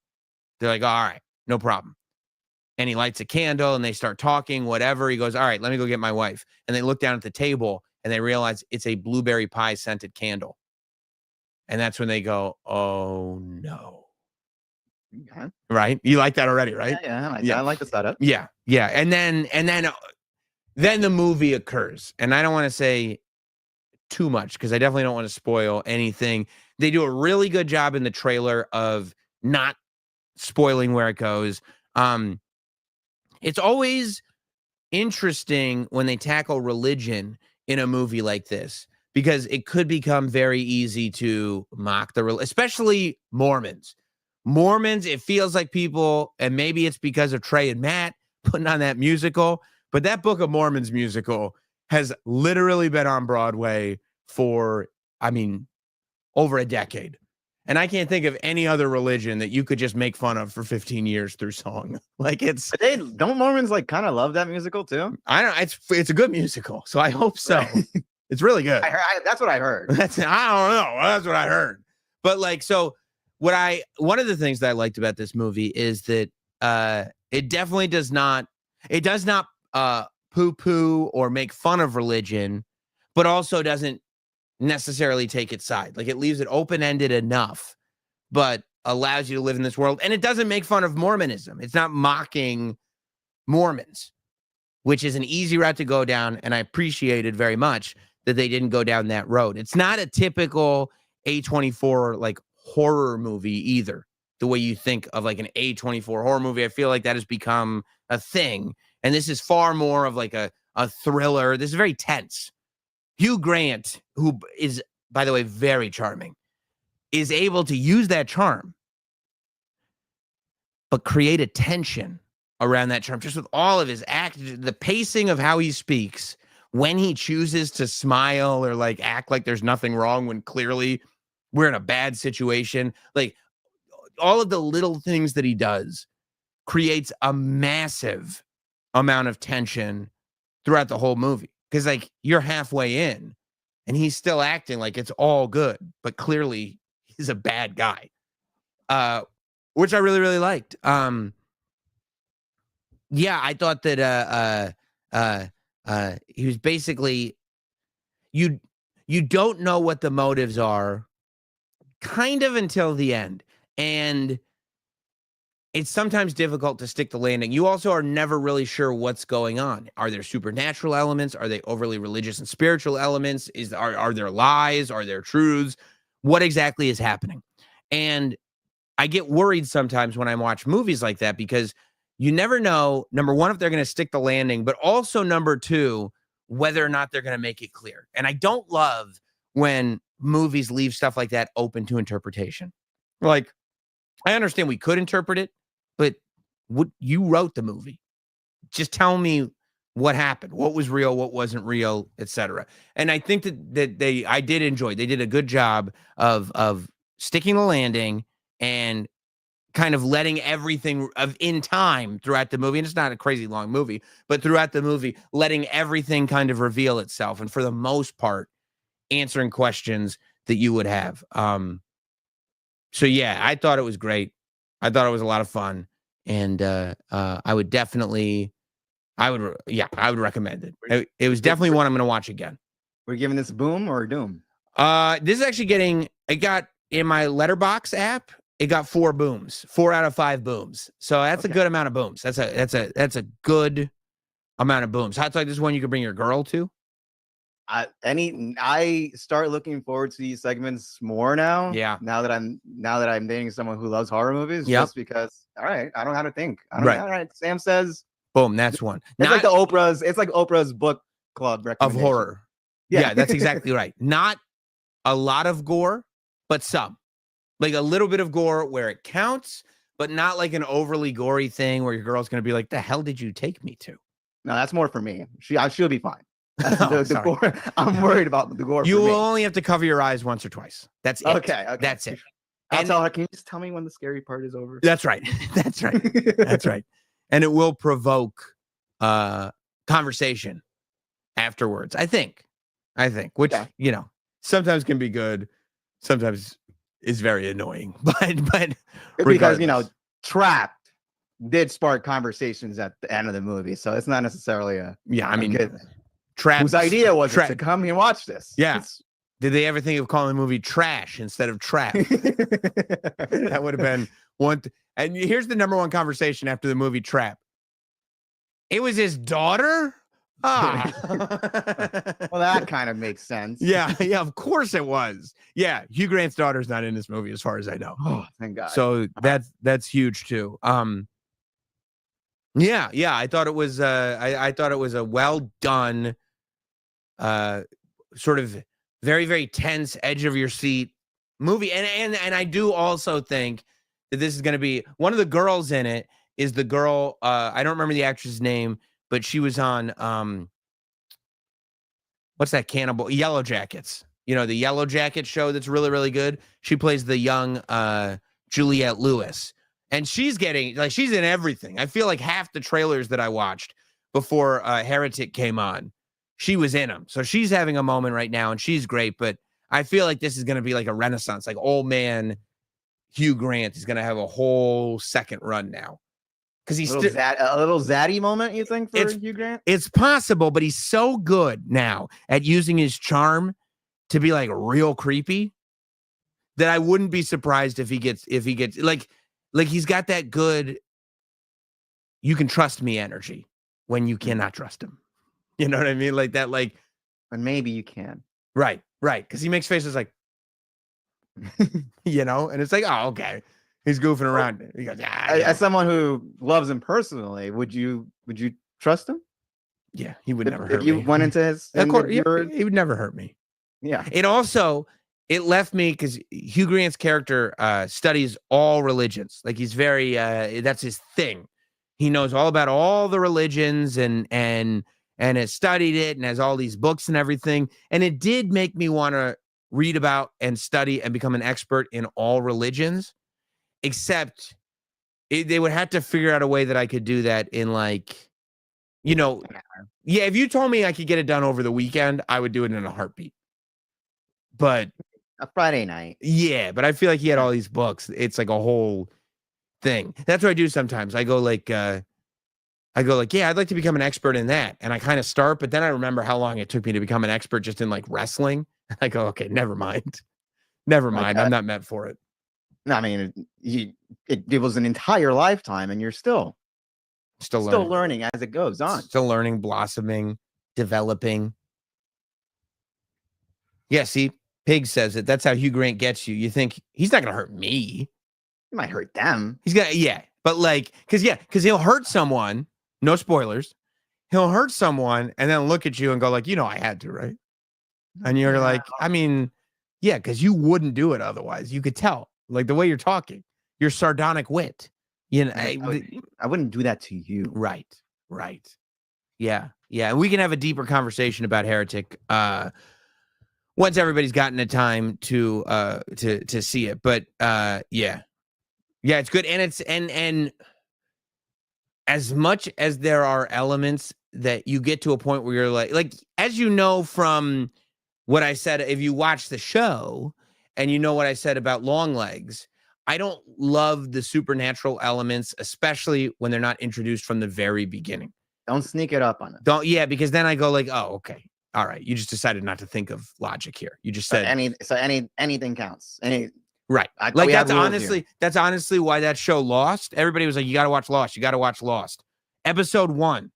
They're like, all right, no problem. And he lights a candle, and they start talking, whatever. He goes, all right, let me go get my wife. And they look down at the table, and they realize it's a blueberry pie scented candle. And that's when they go, oh, no. Okay. Right? You like that already, right? Yeah. I like the setup. Yeah. And then the movie occurs. And I don't want to say too much, because I definitely don't want to spoil anything. They do a really good job in the trailer of not spoiling where it goes. It's always interesting when they tackle religion in a movie like this, because it could become very easy to mock especially Mormons. It feels like people, and maybe it's because of Trey and Matt putting on that musical, but that Book of Mormon's musical has literally been on Broadway for, over a decade. And I can't think of any other religion that you could just make fun of for 15 years through song. Like don't Mormons kind of love that musical too? I don't. It's a good musical, so I hope so. It's really good. That's what I heard. I don't know. That's what I heard. But one of the things that I liked about this movie is that it definitely does not poo-poo or make fun of religion, but also doesn't necessarily take its side. Like, it leaves it open-ended enough, but allows you to live in this world. And it doesn't make fun of Mormonism. It's not mocking Mormons, which is an easy route to go down. And I appreciated very much that they didn't go down that road. It's not a typical A24 horror movie either, the way you think of an A24 horror movie. I feel like that has become a thing. And this is far more of a thriller. This is very tense. Hugh Grant, who is, by the way, very charming, is able to use that charm, but create a tension around that charm, just with all of his act, the pacing of how he speaks, when he chooses to smile or act like there's nothing wrong when clearly we're in a bad situation. All of the little things that he does creates a massive amount of tension throughout the whole movie. Because you're halfway in and he's still acting like it's all good, but clearly he's a bad guy, which I really, really liked. I thought that he was basically, you don't know what the motives are kind of until the end. And it's sometimes difficult to stick the landing. You also are never really sure what's going on. Are there supernatural elements? Are they overly religious and spiritual elements? Are there lies? Are there truths? What exactly is happening? And I get worried sometimes when I watch movies like that, because you never know, number one, if they're going to stick the landing, but also number two, whether or not they're going to make it clear. And I don't love when movies leave stuff like that open to interpretation. I understand we could interpret it, but you wrote the movie. Just tell me what happened, what was real, what wasn't real, etc. And I think that I did enjoy. They did a good job of sticking the landing and kind of letting everything in time throughout the movie. And it's not a crazy long movie, but throughout the movie, letting everything kind of reveal itself. And for the most part, answering questions that you would have. So yeah, I thought it was great. I thought it was a lot of fun, and I would recommend it. It was definitely one I'm going to watch again. We're giving this boom or doom? This is actually it got in my Letterboxd app. It got 4 booms, 4 out of 5 booms. So that's a good amount of booms. That's a good amount of booms. Hot Dog, this is one you could bring your girl to. I start looking forward to these segments more now. Yeah. Now that I'm dating someone who loves horror movies, Yep. just because. All right, I don't have to think. All right, Sam says. Boom, that's one. It's like Oprah's book club of recommendation. horror. Yeah, that's exactly right. Not a lot of gore, but some. Like a little bit of gore where it counts, but not like an overly gory thing where your girl's going to be like, the hell did you take me to? No, that's more for me. She'll be fine. The Sorry. gore, I'm worried about the gore. You for will me. only have to cover your eyes once or twice. That's it. Okay. That's it. I'll And- tell her, can you just tell me when the scary part is over? That's right. That's right. That's right. And it will provoke conversation afterwards, I think, which, sometimes can be good. Sometimes is very annoying, but because, Trapped did spark conversations at the end of the movie. So it's not necessarily a good thing. Trapped. Whose idea was it to come and watch this? Yeah. Did they ever think of calling the movie Trash instead of Trap? That would have been one. And here's the number one conversation after the movie Trap. It was his daughter? Ah. Well, that kind of makes sense. Yeah, of course it was. Yeah, Hugh Grant's daughter's not in this movie as far as I know. Oh, thank God. So that's huge too. Yeah, I thought it was I thought it was a well done sort of very, very tense, edge of your seat movie. And I do also think that this is going to be one of the girls in it is the girl, I don't remember the actress's name, but she was on what's that cannibal? Yellow Jackets. The Yellow Jacket show that's really, really good. She plays the young Juliette Lewis. And she's she's in everything. I feel like half the trailers that I watched before Heretic came on, she was in them. So she's having a moment right now and she's great. But I feel like this is going to be like a renaissance. Like old man Hugh Grant is going to have a whole second run now. Because he's a little zaddy moment, you think, for Hugh Grant? It's possible, but he's so good now at using his charm to be like real creepy that I wouldn't be surprised if he gets like he's got that good you can trust me energy when you cannot trust him. You know what I mean? Like that, like, and maybe you can. Right. Because he makes faces like, and it's like, oh, okay. He's goofing around. He goes, As someone who loves him personally, would you trust him? Yeah, he would never hurt me. If you went into his, he would never hurt me. Yeah. It left me because Hugh Grant's character studies all religions. Like he's very, that's his thing. He knows all about all the religions and has studied it and has all these books and everything. And it did make me want to read about and study and become an expert in all religions. Except they would have to figure out a way that I could do that in if you told me I could get it done over the weekend, I would do it in a heartbeat. But a Friday night. Yeah, but I feel like he had all these books. It's like a whole thing. That's what I do sometimes. I go yeah, I'd like to become an expert in that. And I kind of start, but then I remember how long it took me to become an expert just in like wrestling. I go, okay, never mind. I'm not meant for it. No, I mean, it was an entire lifetime, and you're still learning as it goes on. Still learning, blossoming, developing. Yeah, see, Pig says it. That's how Hugh Grant gets you. You think he's not going to hurt me. He might hurt them. He's got, but because he'll hurt someone. No spoilers. He'll hurt someone and then look at you and go like, I had to, right? And you're like, I mean, yeah, because you wouldn't do it otherwise. You could tell. Like the way you're talking, your sardonic wit. I wouldn't do that to you. Right. Yeah. And we can have a deeper conversation about Heretic once everybody's gotten the time to see it. But yeah, it's good. And it's and as much as there are elements that you get to a point where you're like as you know from what I said, if you watch the show. And you know what I said about Longlegs, I don't love the supernatural elements, especially when they're not introduced from the very beginning. Don't sneak it up on us. Because then I go like, oh, okay. All right. You just decided not to think of logic here. You just said anything counts. Right. That's honestly why that show Lost. Everybody was like, you got to watch Lost. You got to watch Lost. Episode 1,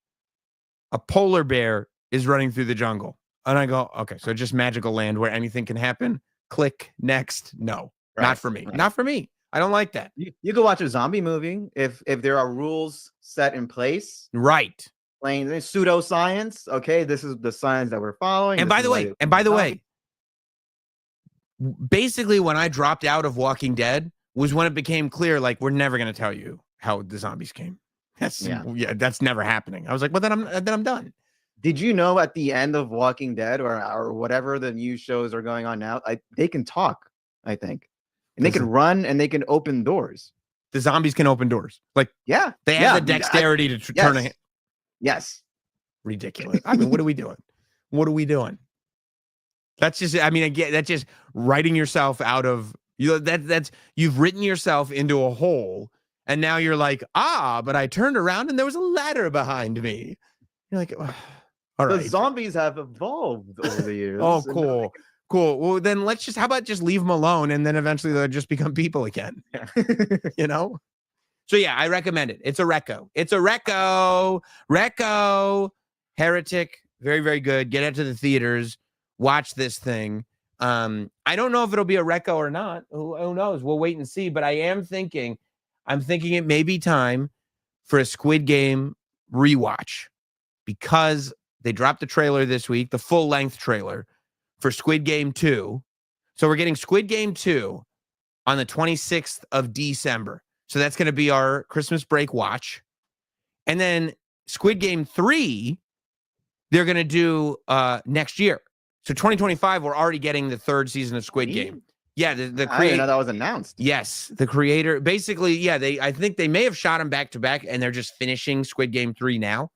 a polar bear is running through the jungle. And I go, okay, so just magical land where anything can happen. Click next. No, not for me. Right. Not for me. I don't like that. You could watch a zombie movie if there are rules set in place. Right. Plain pseudoscience. Okay, this is the science that we're following. And by the way, basically when I dropped out of Walking Dead was when it became clear, like, we're never going to tell you how the zombies came. That's never happening. I was like, well, then I'm done. Did you know at the end of Walking Dead or whatever the new shows are going on now, they can talk, I think. And they can run and they can open doors. The zombies can open doors. Like, they have the dexterity to turn a... Yes. Ridiculous. I mean, what are we doing? What are we doing? That's just, I mean, again, that's just writing yourself out of, that's you've written yourself into a hole. And now you're like, but I turned around and there was a ladder behind me. You're like, oh, all right. The zombies have evolved over the years. Oh, cool. Cool. Well, then how about just leave them alone and then eventually they'll just become people again? You know? So yeah, I recommend it. It's a reco. Reco. Heretic. Very, very good. Get it to the theaters. Watch this thing. I don't know if it'll be a reco or not. Who knows? We'll wait and see. But I'm thinking it may be time for a Squid Game rewatch because they dropped the trailer this week, the full length trailer for Squid Game 2. So we're getting Squid Game 2 on the 26th of December. So that's going to be our Christmas break watch. And then Squid Game 3, they're going to do next year. So 2025, we're already getting the third season of Squid Game. Yeah, the creator. I didn't know that was announced. Yes, the creator. Basically, I think they may have shot them back to back, and they're just finishing Squid Game 3 now.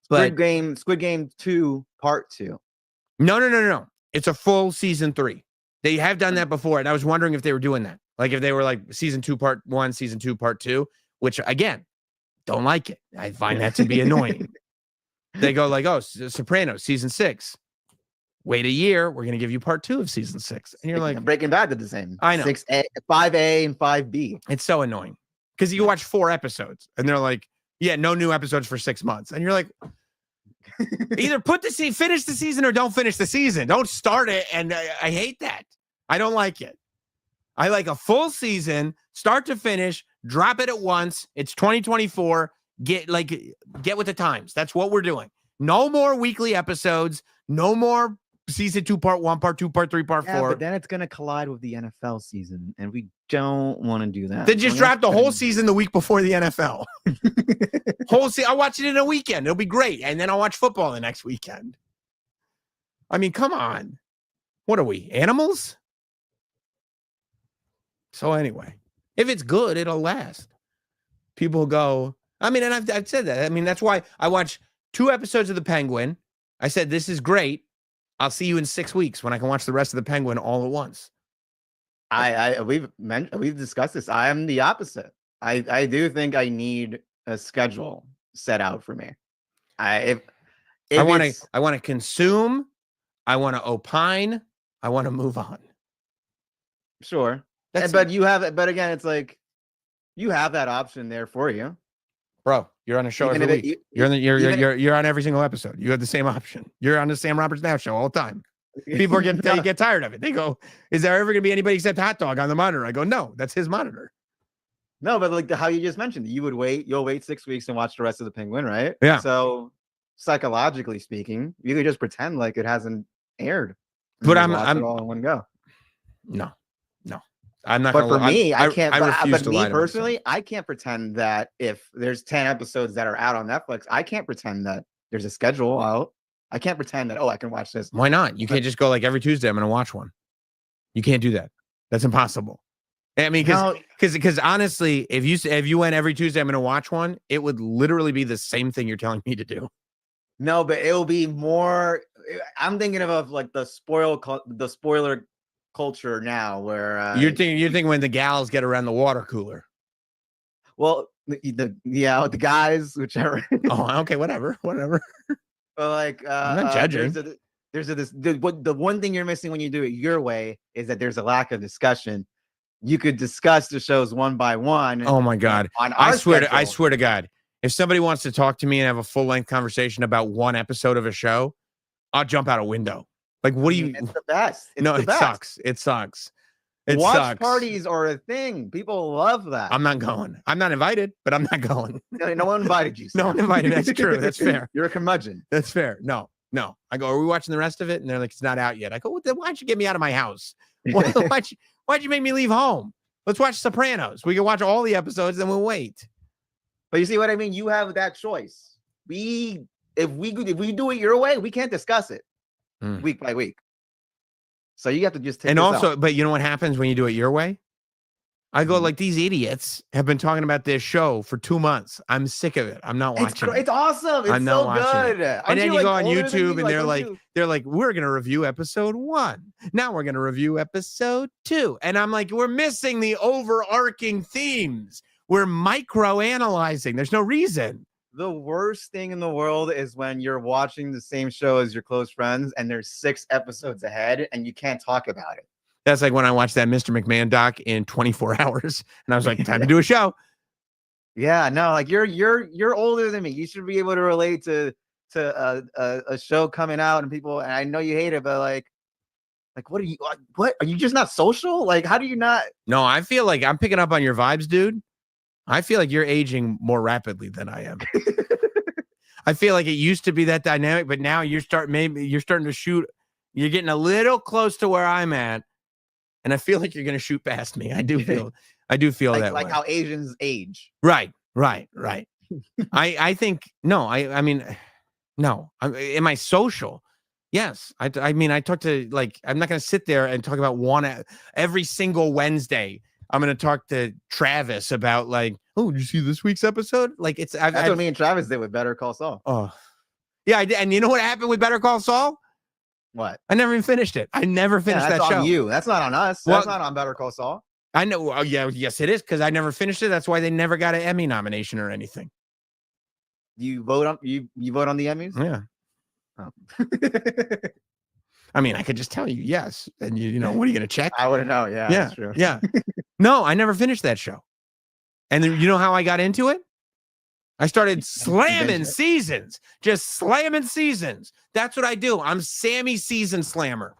Squid Game 2 Part 2. No. It's a full season 3. They have done that before, and I was wondering if they were doing that. Like if they were like season 2 Part 1, season 2 Part 2, which again, don't like it. I find that to be annoying. They go like, Sopranos season 6. Wait a year, we're gonna give you Part 2 of season 6, and you're like, Breaking Bad did the same. I know. 6A, 5A, and 5B. It's so annoying because you watch 4 episodes, and they're like, no new episodes for 6 months, and you're like, either finish the season or don't finish the season. Don't start it, and I hate that. I don't like it. I like a full season, start to finish, drop it at once. It's 2024. Get with the times. That's what we're doing. No more weekly episodes. No more season 2, Part 1, Part 2, Part 3, Part 4. But then it's going to collide with the NFL season, and we don't want to do that. Then just drop the whole season the week before the NFL. I'll watch it in a weekend. It'll be great. And then I'll watch football the next weekend. I mean, come on. What are we, animals? So anyway, if it's good, it'll last. People go, I mean, and I've said that. I mean, that's why I watched 2 episodes of The Penguin. I said, this is great. I'll see you in 6 weeks when I can watch the rest of The Penguin all at once. We've discussed this. I am the opposite. I do think I need a schedule set out for me. I want to consume. I want to opine. I want to move on. Sure. But again, it's like you have that option there for you. Bro, you're on a show every week. You're on every single episode. You have the same option. You're on the Sam Roberts Now show all the time. People get tired of it. They go, "Is there ever going to be anybody except Hot Dog on the monitor?" I go, "No, that's his monitor." No, but like how you just mentioned, you'll wait 6 weeks and watch the rest of The Penguin, right? Yeah. So psychologically speaking, you could just pretend like it hasn't aired. But I'm it all in one go. No. I'm not. But for me, I can't. But me personally, I can't pretend that if there's 10 episodes that are out on Netflix, I can't pretend that there's a schedule out. I can't pretend that I can watch this. Why not? You can't just go like every Tuesday I'm going to watch one. You can't do that. That's impossible. I mean, because honestly, if you went every Tuesday I'm going to watch one, it would literally be the same thing you're telling me to do. No, but it'll be more. I'm thinking of like the spoiler culture now, where you're thinking when the gals get around the water cooler. Well, the guys, whichever. Oh, okay, whatever. But like, I'm not judging. The one thing you're missing when you do it your way is that there's a lack of discussion. You could discuss the shows one by one. Oh my God! I swear to God, if somebody wants to talk to me and have a full length conversation about one episode of a show, I'll jump out a window. Like, what do you? It's the best. It's no, the it best. sucks. It sucks. It Watch sucks. parties are a thing. People love that. I'm not going. I'm not invited, but I'm not going. No one invited you. No one invited. That's true. That's fair. You're a curmudgeon. That's fair. No. I go, are we watching the rest of it? And they're like, it's not out yet. I go, well, then why'd you get me out of my house? Why'd you make me leave home? Let's watch Sopranos. We can watch all the episodes, then we'll wait. But you see what I mean? You have that choice. If we do it your way, we can't discuss it week by week. So you have to just take and this also, out. but you know what happens when you do it your way? I go, like, these idiots have been talking about this show for 2 months. I'm sick of it. I'm not watching it. It's awesome. It's I'm not so watching good. And then you go on YouTube and they're like, we're going to review episode 1. Now we're going to review episode 2. And I'm like, we're missing the overarching themes. We're micro-analyzing. There's no reason. The worst thing in the world is when you're watching the same show as your close friends and there's 6 episodes ahead and you can't talk about it. That's like when I watched that Mr. McMahon doc in 24 hours and I was like, time to do a show. Yeah, no, like you're older than me. You should be able to relate to a show coming out and people, and I know you hate it, but like what are you just not social? Like, how do you not? No, I feel like I'm picking up on your vibes, dude. I feel like you're aging more rapidly than I am. I feel like it used to be that dynamic, but now you're starting to shoot. You're getting a little close to where I'm at. And I feel like you're going to shoot past me. I do feel like, that like way. how Asians age. Right. I think, no, I mean, no. Am I social? Yes. I mean, I talk to, like, I'm not going to sit there and talk about every single Wednesday. I'm going to talk to Travis about, like, oh, did you see this week's episode? Like, that's what me and Travis did with Better Call Saul. Oh, yeah. I did. And you know what happened with Better Call Saul? What? I never even finished it. I never finished that show. That's on you. That's not on us. Well, that's not on Better Call Saul. I know. Oh, yeah. Yes, it is, because I never finished it. That's why they never got an Emmy nomination or anything. You vote on the Emmys? Yeah. Oh. I mean, I could just tell you yes, and you know, what are you going to check? I wouldn't know. Yeah, that's true. Yeah. No, I never finished that show. And then, you know how I got into it? I started slamming seasons, just slamming seasons. That's what I do. I'm Sammy Season Slammer.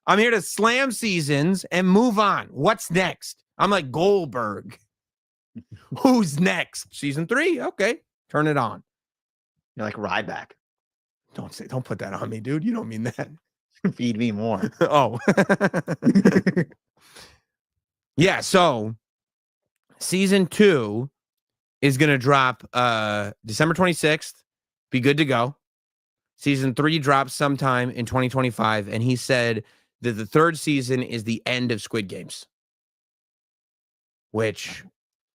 I'm here to slam seasons and move on. What's next? I'm like Goldberg. Who's next? Season 3? Okay, turn it on. You're like Ryback. Don't put that on me, dude. You don't mean that. Feed me more. Oh. Yeah, so season 2 is going to drop December 26th. Be good to go. Season 3 drops sometime in 2025. And he said that the 3rd season is the end of Squid Games. Which,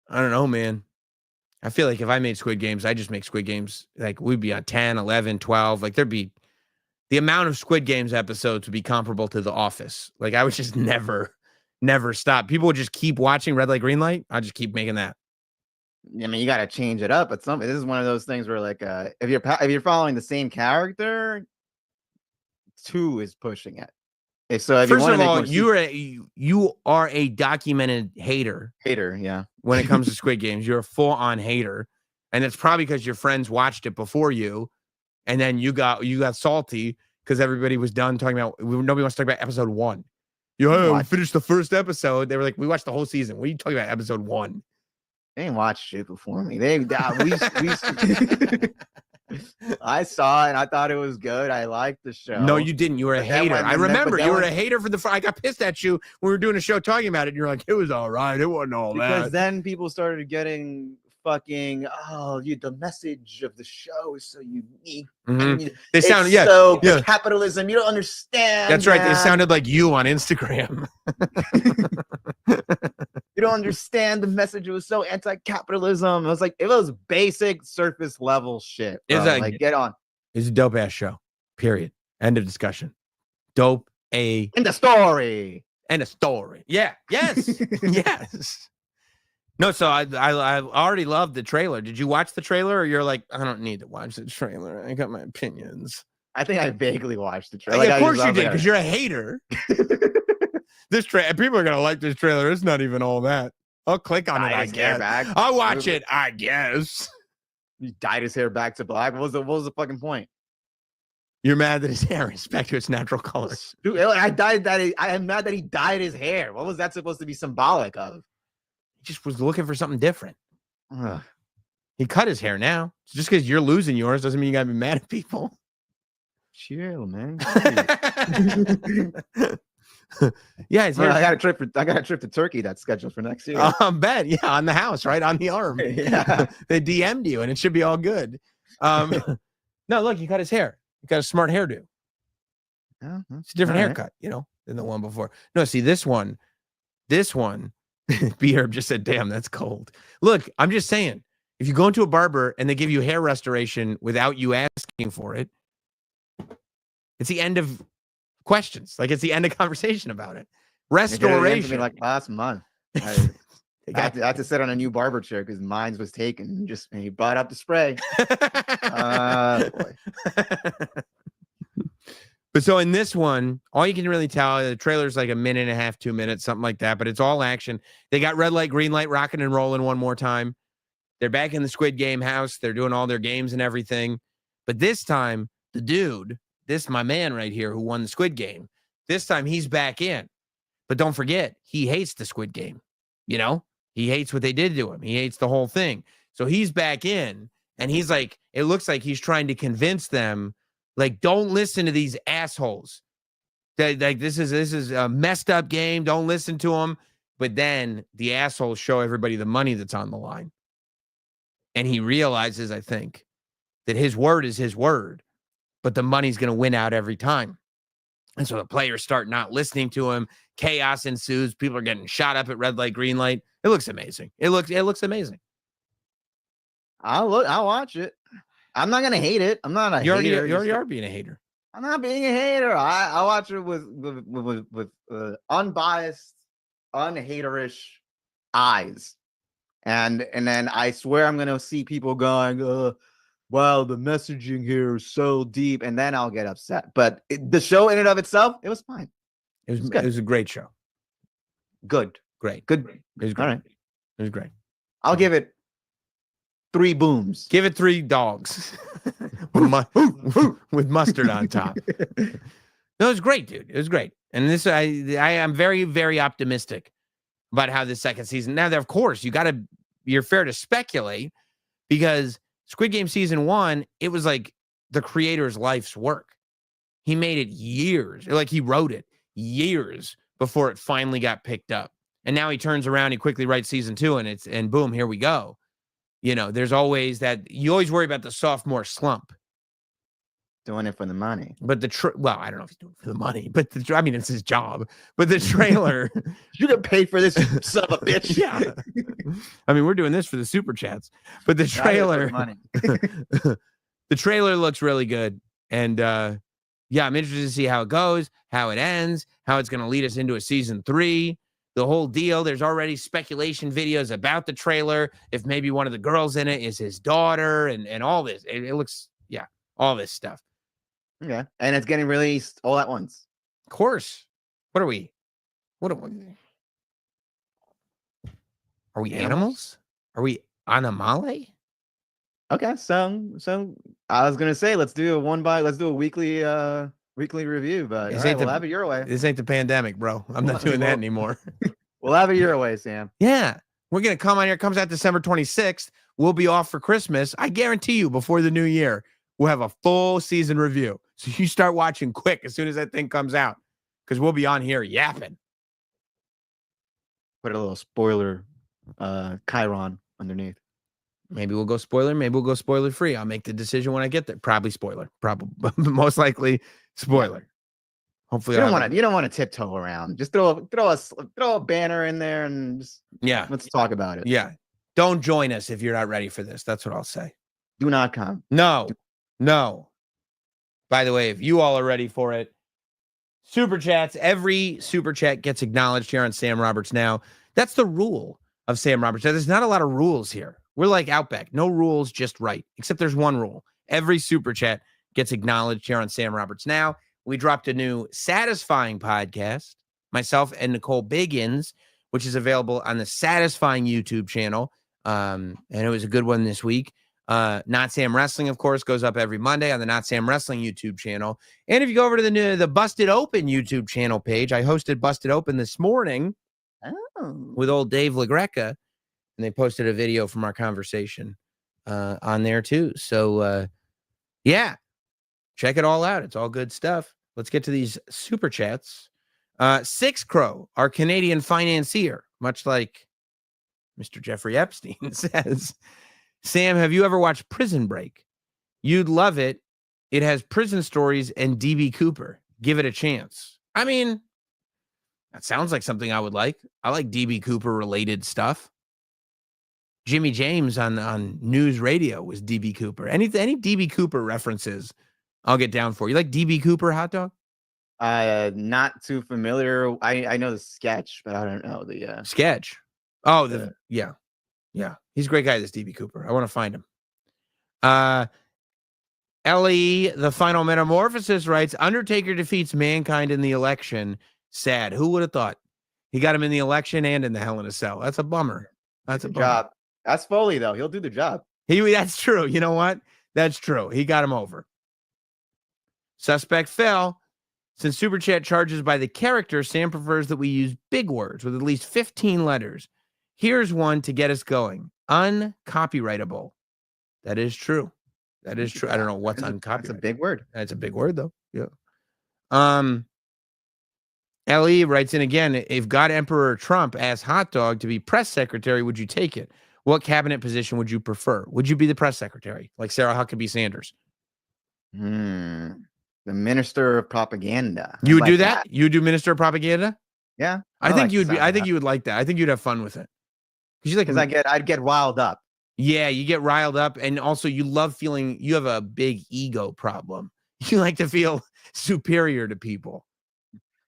I don't know, man. I feel like if I made Squid Games, I just make Squid Games. Like, we'd be on 10, 11, 12. Like, there'd be the amount of Squid Games episodes would be comparable to The Office. Like, I would just never stop. People would just keep watching Red Light, Green Light. I'll just keep making that. I mean, you got to change it up. But this is one of those things where, like, if you're following the same character, 2 is pushing it. So if First of all, you are a documented hater. Yeah. When it comes to Squid Games, you're a full-on hater, and it's probably because your friends watched it before you, and then you got salty because everybody was done talking about. Nobody wants to talk about episode 1. We finished the first episode. They were like, we watched the whole season. What are you talking about? Episode 1. They didn't watch shit before me. I saw it and I thought it was good. I liked the show. No, you didn't. You were a hater. I remember you were a hater I got pissed at you when we were doing a show talking about it. And you're like, it was all right. It wasn't all that. Because then people started getting fucking, the message of the show is so unique. Mm-hmm. Capitalism. You don't understand. That's right. They sounded like you on Instagram. You don't understand the message. It was so anti-capitalism. It was basic surface level shit. Like, get on. It's a dope ass show. Period. End of discussion. Dope. End of story. End of story. Yeah. Yes. Yes. No, so I already loved the trailer. Did you watch the trailer, or you're like, I don't need to watch the trailer? I got my opinions. I think I vaguely watched the trailer. Of course you did, because you're a hater. This people are gonna like this trailer. It's not even all that. I'll click on it. I guess. I'll watch it. I guess. He dyed his hair back to black. What was the fucking point? You're mad that his hair is back to its natural color. Dude, I am mad that he dyed his hair. What was that supposed to be symbolic of? He just was looking for something different. Ugh. He cut his hair now. So just because you're losing yours doesn't mean you gotta be mad at people. Chill, man. Yeah, his hair. I got a trip to Turkey that's scheduled for next year. Bet, yeah, on the house, right on the arm. Yeah. They DM'd you, and it should be all good. No, look, he cut his hair. He got a smart hairdo. It's a different haircut, than the one before. No, see this one. B-Herb just said, "Damn, that's cold." Look, I'm just saying, if you go into a barber and they give you hair restoration without you asking for it, it's the end of questions. Like it's the end of conversation about it. Restoration. Like last month, I had to sit on a new barber chair because mine was taken. And he brought up the spray. Boy. But so in this one, all you can really tell, the trailer's like 1.5 minutes, 2 minutes, something like that. But it's all action. They got red light, green light, rocking and rolling one more time. They're back in the Squid Game house. They're doing all their games and everything. But this time, the dude, my man right here who won the Squid Game, this time he's back in. But don't forget, he hates the Squid Game. He hates what they did to him. He hates the whole thing. So he's back in, and he's like, it looks like he's trying to convince them, like, don't listen to these assholes. Like, this is a messed up game. Don't listen to them. But then the assholes show everybody the money that's on the line. And he realizes, I think, that his word is his word, but the money's going to win out every time. And so the players start not listening to him. Chaos ensues. People are getting shot up at red light, green light. It looks amazing. It looks amazing. I'll watch it. I'm not gonna hate it. I'm not a hater. You already are being a hater. I'm not being a hater. I watch it with unbiased, unhaterish eyes, and then I swear I'm gonna see people going, "Wow, the messaging here is so deep," and then I'll get upset. But the show in and of itself, it was fine. It was a great show. Good. Great. Good. It was great. All right. It was great. I'll give it 3 booms. Give it 3 dogs with mustard on top. No, it was great, dude. It was great. And this, I am very, very optimistic about how the second season. Now, of course, you're fair to speculate because Squid Game season 1, it was like the creator's life's work. He made it years, like he wrote it years before it finally got picked up. And now he turns around, he quickly writes season 2 and boom, here we go. There's always that, you always worry about the sophomore slump. Doing it for the money. But well, I don't know if he's doing it for the money, but it's his job. But the trailer. You get paid for this, son of a bitch. Yeah. I mean, we're doing this for the super chats. But the trailer. The trailer looks really good. And yeah, I'm interested to see how it goes, how it ends, how it's going to lead us into a season 3. The whole deal. There's already speculation videos about the trailer. If maybe one of the girls in it is his daughter and all this. It looks, yeah, all this stuff. Yeah. And it's getting released all at once. Of course. What are we? Are we animals? Are we animale? Okay. So I was gonna say let's do a weekly review, but we'll have it your way. This ain't the pandemic, bro. I'm not doing that anymore. We'll have it your way, Sam. Yeah. We're going to come on here. It comes out December 26th. We'll be off for Christmas. I guarantee you before the new year, we'll have a full season review. So you start watching quick as soon as that thing comes out because we'll be on here yapping. Put a little spoiler chyron underneath. Maybe we'll go spoiler. Maybe we'll go spoiler free. I'll make the decision when I get there. Probably spoiler. Probably most likely spoiler. Hopefully, you don't want to tiptoe around. Just throw a banner in there and just let's talk about it. Yeah, don't join us if you're not ready for this. That's what I'll say. Do not come. No. By the way, if you all are ready for it, super chats. Every super chat gets acknowledged here on Sam Roberts Now. That's the rule of Sam Roberts Now. There's not a lot of rules here. We're like Outback. No rules, just right. Except there's one rule. Every super chat gets acknowledged here on Sam Roberts Now. We dropped a new Satisfying podcast, myself and Nicole Biggins, which is available on the Satisfying YouTube channel. And it was a good one this week. Notsam Wrestling, of course, goes up every Monday on the Notsam Wrestling YouTube channel. And if you go over to the Busted Open YouTube channel page, I hosted Busted Open this morning with old Dave LaGreca, and they posted a video from our conversation on there too. So, yeah, check it all out. It's all good stuff. Let's get to these super chats. Six Crow, our Canadian financier, much like Mr. Jeffrey Epstein, says, Sam, have you ever watched Prison Break? You'd love it. It has prison stories and DB Cooper. Give it a chance. I mean, that sounds like something I would like. I like DB Cooper related stuff. Jimmy James on news radio was DB Cooper. Any DB Cooper references, I'll get down for. You like DB Cooper hot dog? Not too familiar. I know the sketch, but I don't know the sketch. Oh, yeah. He's a great guy, this DB Cooper. I want to find him. Ellie, the Final Metamorphosis, writes, Undertaker defeats Mankind in the election. Sad. Who would have thought? He got him in the election and in the Hell in a Cell. That's a bummer. That's a bummer. Job. That's Foley, though. He'll do the job. That's true. You know what? That's true. He got him over. Suspect fell. Since Super Chat charges by the character, Sam prefers that we use big words with at least 15 letters. Here's one to get us going. Uncopyrightable. That is true. That is true. I don't know what's uncopyrighted. That's a big word. That's a big word, though. Yeah. Ellie writes in again, if God Emperor Trump asked Hot Dog to be press secretary, would you take it? What cabinet position would you prefer? Would you be the press secretary, like Sarah Huckabee Sanders? The Minister of Propaganda. You would do that? You would do Minister of Propaganda? Yeah. I think you'd be. I think you would like that. I think you'd have fun with it. Because I'd get riled up. Yeah, you get riled up, and also you love feeling you have a big ego problem. You like to feel superior to people.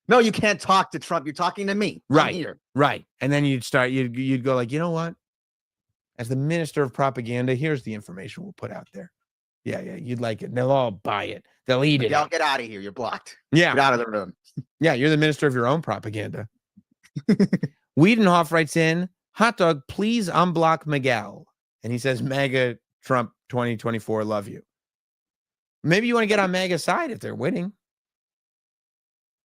No, you can't talk to Trump. You're talking to me. Right. Here. Right. And then you'd go like, you know what? As the Minister of Propaganda, here's the information we'll put out there. Yeah, you'd like it. And they'll all buy it. They'll eat it. Don't get out of here. You're blocked. Yeah. Get out of the room. Yeah, you're the minister of your own propaganda. Wiedenhoff writes in, Hot Dog, please unblock Miguel. And he says, MAGA Trump 2024, love you. Maybe you want to get on MAGA's side if they're winning.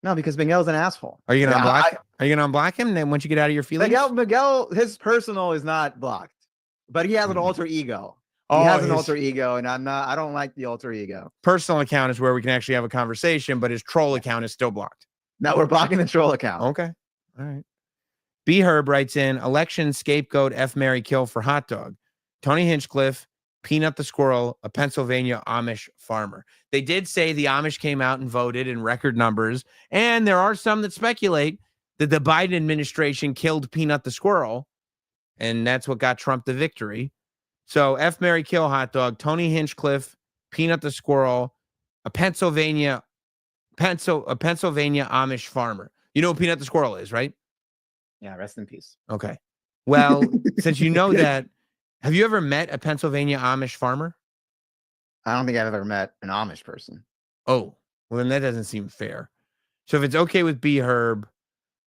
No, because Miguel's an asshole. Are you going to unblock? Are you going to unblock him then once you get out of your feelings? Miguel, his personal is not blocked, but he has an alter ego. He has an alter ego, and I don't like the alter ego. Personal account is where we can actually have a conversation, but his troll account is still blocked. No, we're blocking the troll account. Okay. All right. B Herb writes in, election scapegoat F Mary Kill for Hot Dog. Tony Hinchcliffe, Peanut the Squirrel, a Pennsylvania Amish farmer. They did say the Amish came out and voted in record numbers, and there are some that speculate that the Biden administration killed Peanut the Squirrel, and that's what got Trump the victory. So F Mary Kill Hot Dog, Tony Hinchcliffe, Peanut the Squirrel, a Pennsylvania Amish farmer. You know what Peanut the Squirrel is, right? Yeah, rest in peace. Okay. Well, since you know that, have you ever met a Pennsylvania Amish farmer? I don't think I've ever met an Amish person. Oh, well, then that doesn't seem fair. So if it's okay with B Herb,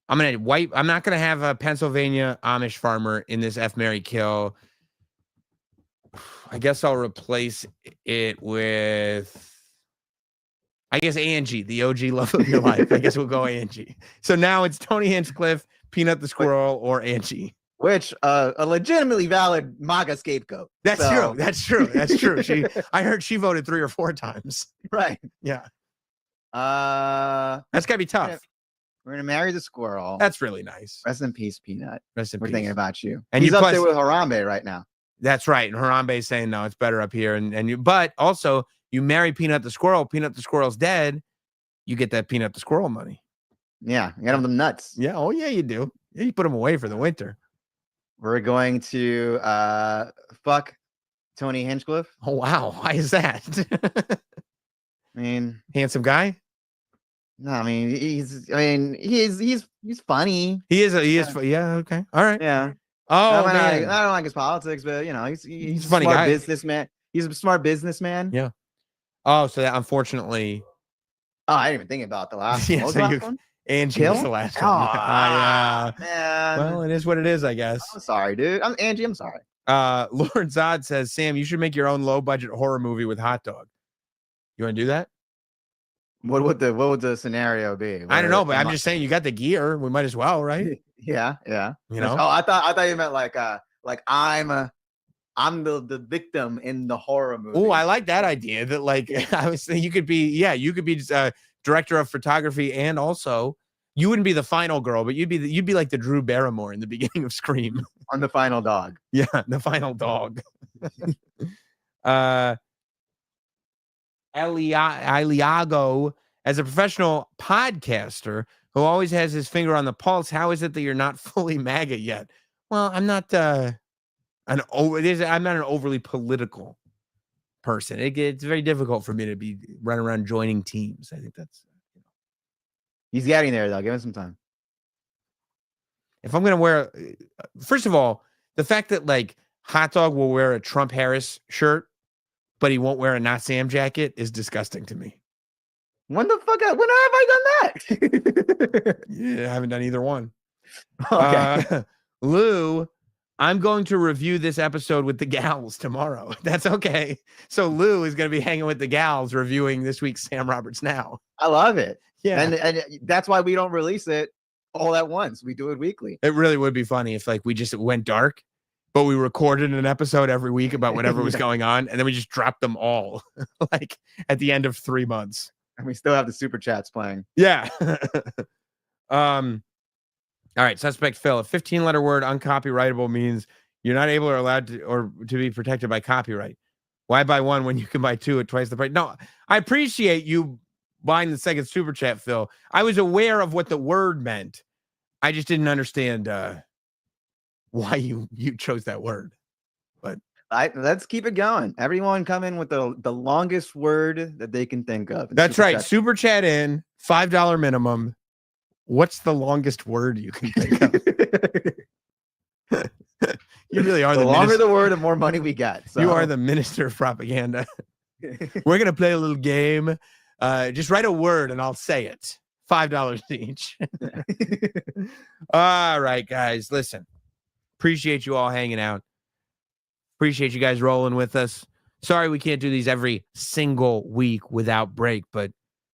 I'm not gonna have a Pennsylvania Amish farmer in this F Mary Kill. I guess I'll replace it with, Angie, the OG love of your life. I guess we'll go Angie. So now it's Tony Hinchcliffe, Peanut the Squirrel, or Angie. Which a legitimately valid MAGA scapegoat. That's true. I heard she voted 3 or 4 times. Right. Yeah. That's gotta be tough. We're gonna marry the squirrel. That's really nice. Rest in peace, Peanut. Rest in peace. We're thinking about you. And he's up there with Harambe right now. That's right. And Harambe's saying no, it's better up here. But also you marry Peanut the Squirrel. Peanut the Squirrel's dead. You get that Peanut the Squirrel money. Yeah, you got them nuts. Yeah. Oh yeah, you do. Yeah, you put them away for the winter. We're going to fuck Tony Hinchcliffe. Oh wow, why is that? I mean, handsome guy. No, I mean he's funny. He is. Yeah. Okay. All right. Yeah. Oh man, I don't like his politics, but you know he's a funny smart guy. Businessman. He's a smart businessman. Yeah. Oh, so that unfortunately. Oh, I didn't even think about the last. Yeah, what was so the last one? Angie was the last one. Man. Well, it is what it is, I guess. I'm sorry, dude. Angie, I'm sorry. Lord Zod says, Sam, you should make your own low-budget horror movie with hot dog. You want to do that? What would the scenario be? I don't know, but I'm just saying you got the gear. We might as well, right? Yeah. You know? Oh, I thought you meant like I'm the victim in the horror movie. Oh, I like that idea. That like I was thinking you could be director of photography, and also you wouldn't be the final girl, but you'd be like the Drew Barrymore in the beginning of Scream. On the final dog. Yeah, the final dog. Eliago, as a professional podcaster who always has his finger on the pulse, how is it that you're not fully MAGA yet? Well, I'm not I'm not an overly political person. It's very difficult for me to be running around joining teams. I think that's. He's getting there though. Give him some time. If I'm gonna first of all, the fact that like Hot Dog will wear a Trump Harris shirt, but he won't wear a Not Sam jacket is disgusting to me. When have I done that? Yeah, I haven't done either one. Okay. Lou, I'm going to review this episode with the gals tomorrow. That's okay. So Lou is going to be hanging with the gals reviewing this week's Sam Roberts Now. I love it. Yeah. And that's why we don't release it all at once. We do it weekly. It really would be funny if like we just went dark, but we recorded an episode every week about whatever was going on, and then we just dropped them all like at the end of 3 months. And we still have the super chats playing. Yeah. All right, suspect Phil. A 15-letter word uncopyrightable means you're not able or allowed to be protected by copyright. Why buy one when you can buy two at twice the price? No, I appreciate you buying the second super chat, Phil. I was aware of what the word meant. I just didn't understand why you chose that word. But let's keep it going. Everyone come in with the longest word that they can think of. That's right. Super chat in, $5 minimum. What's the longest word you can think of? You really are the longer the word, the more money we got. So. You are the minister of propaganda. We're going to play a little game. Just write a word and I'll say it. $5 each. All right, guys. Listen, appreciate you all hanging out. Appreciate you guys rolling with us. Sorry we can't do these every single week without break, but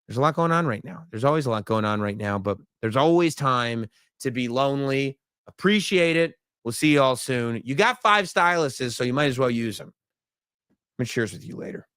there's a lot going on right now. There's always a lot going on right now, but there's always time to be lonely. Appreciate it. We'll see you all soon. You got 5 styluses, so you might as well use them. I'm going to cheers with you later.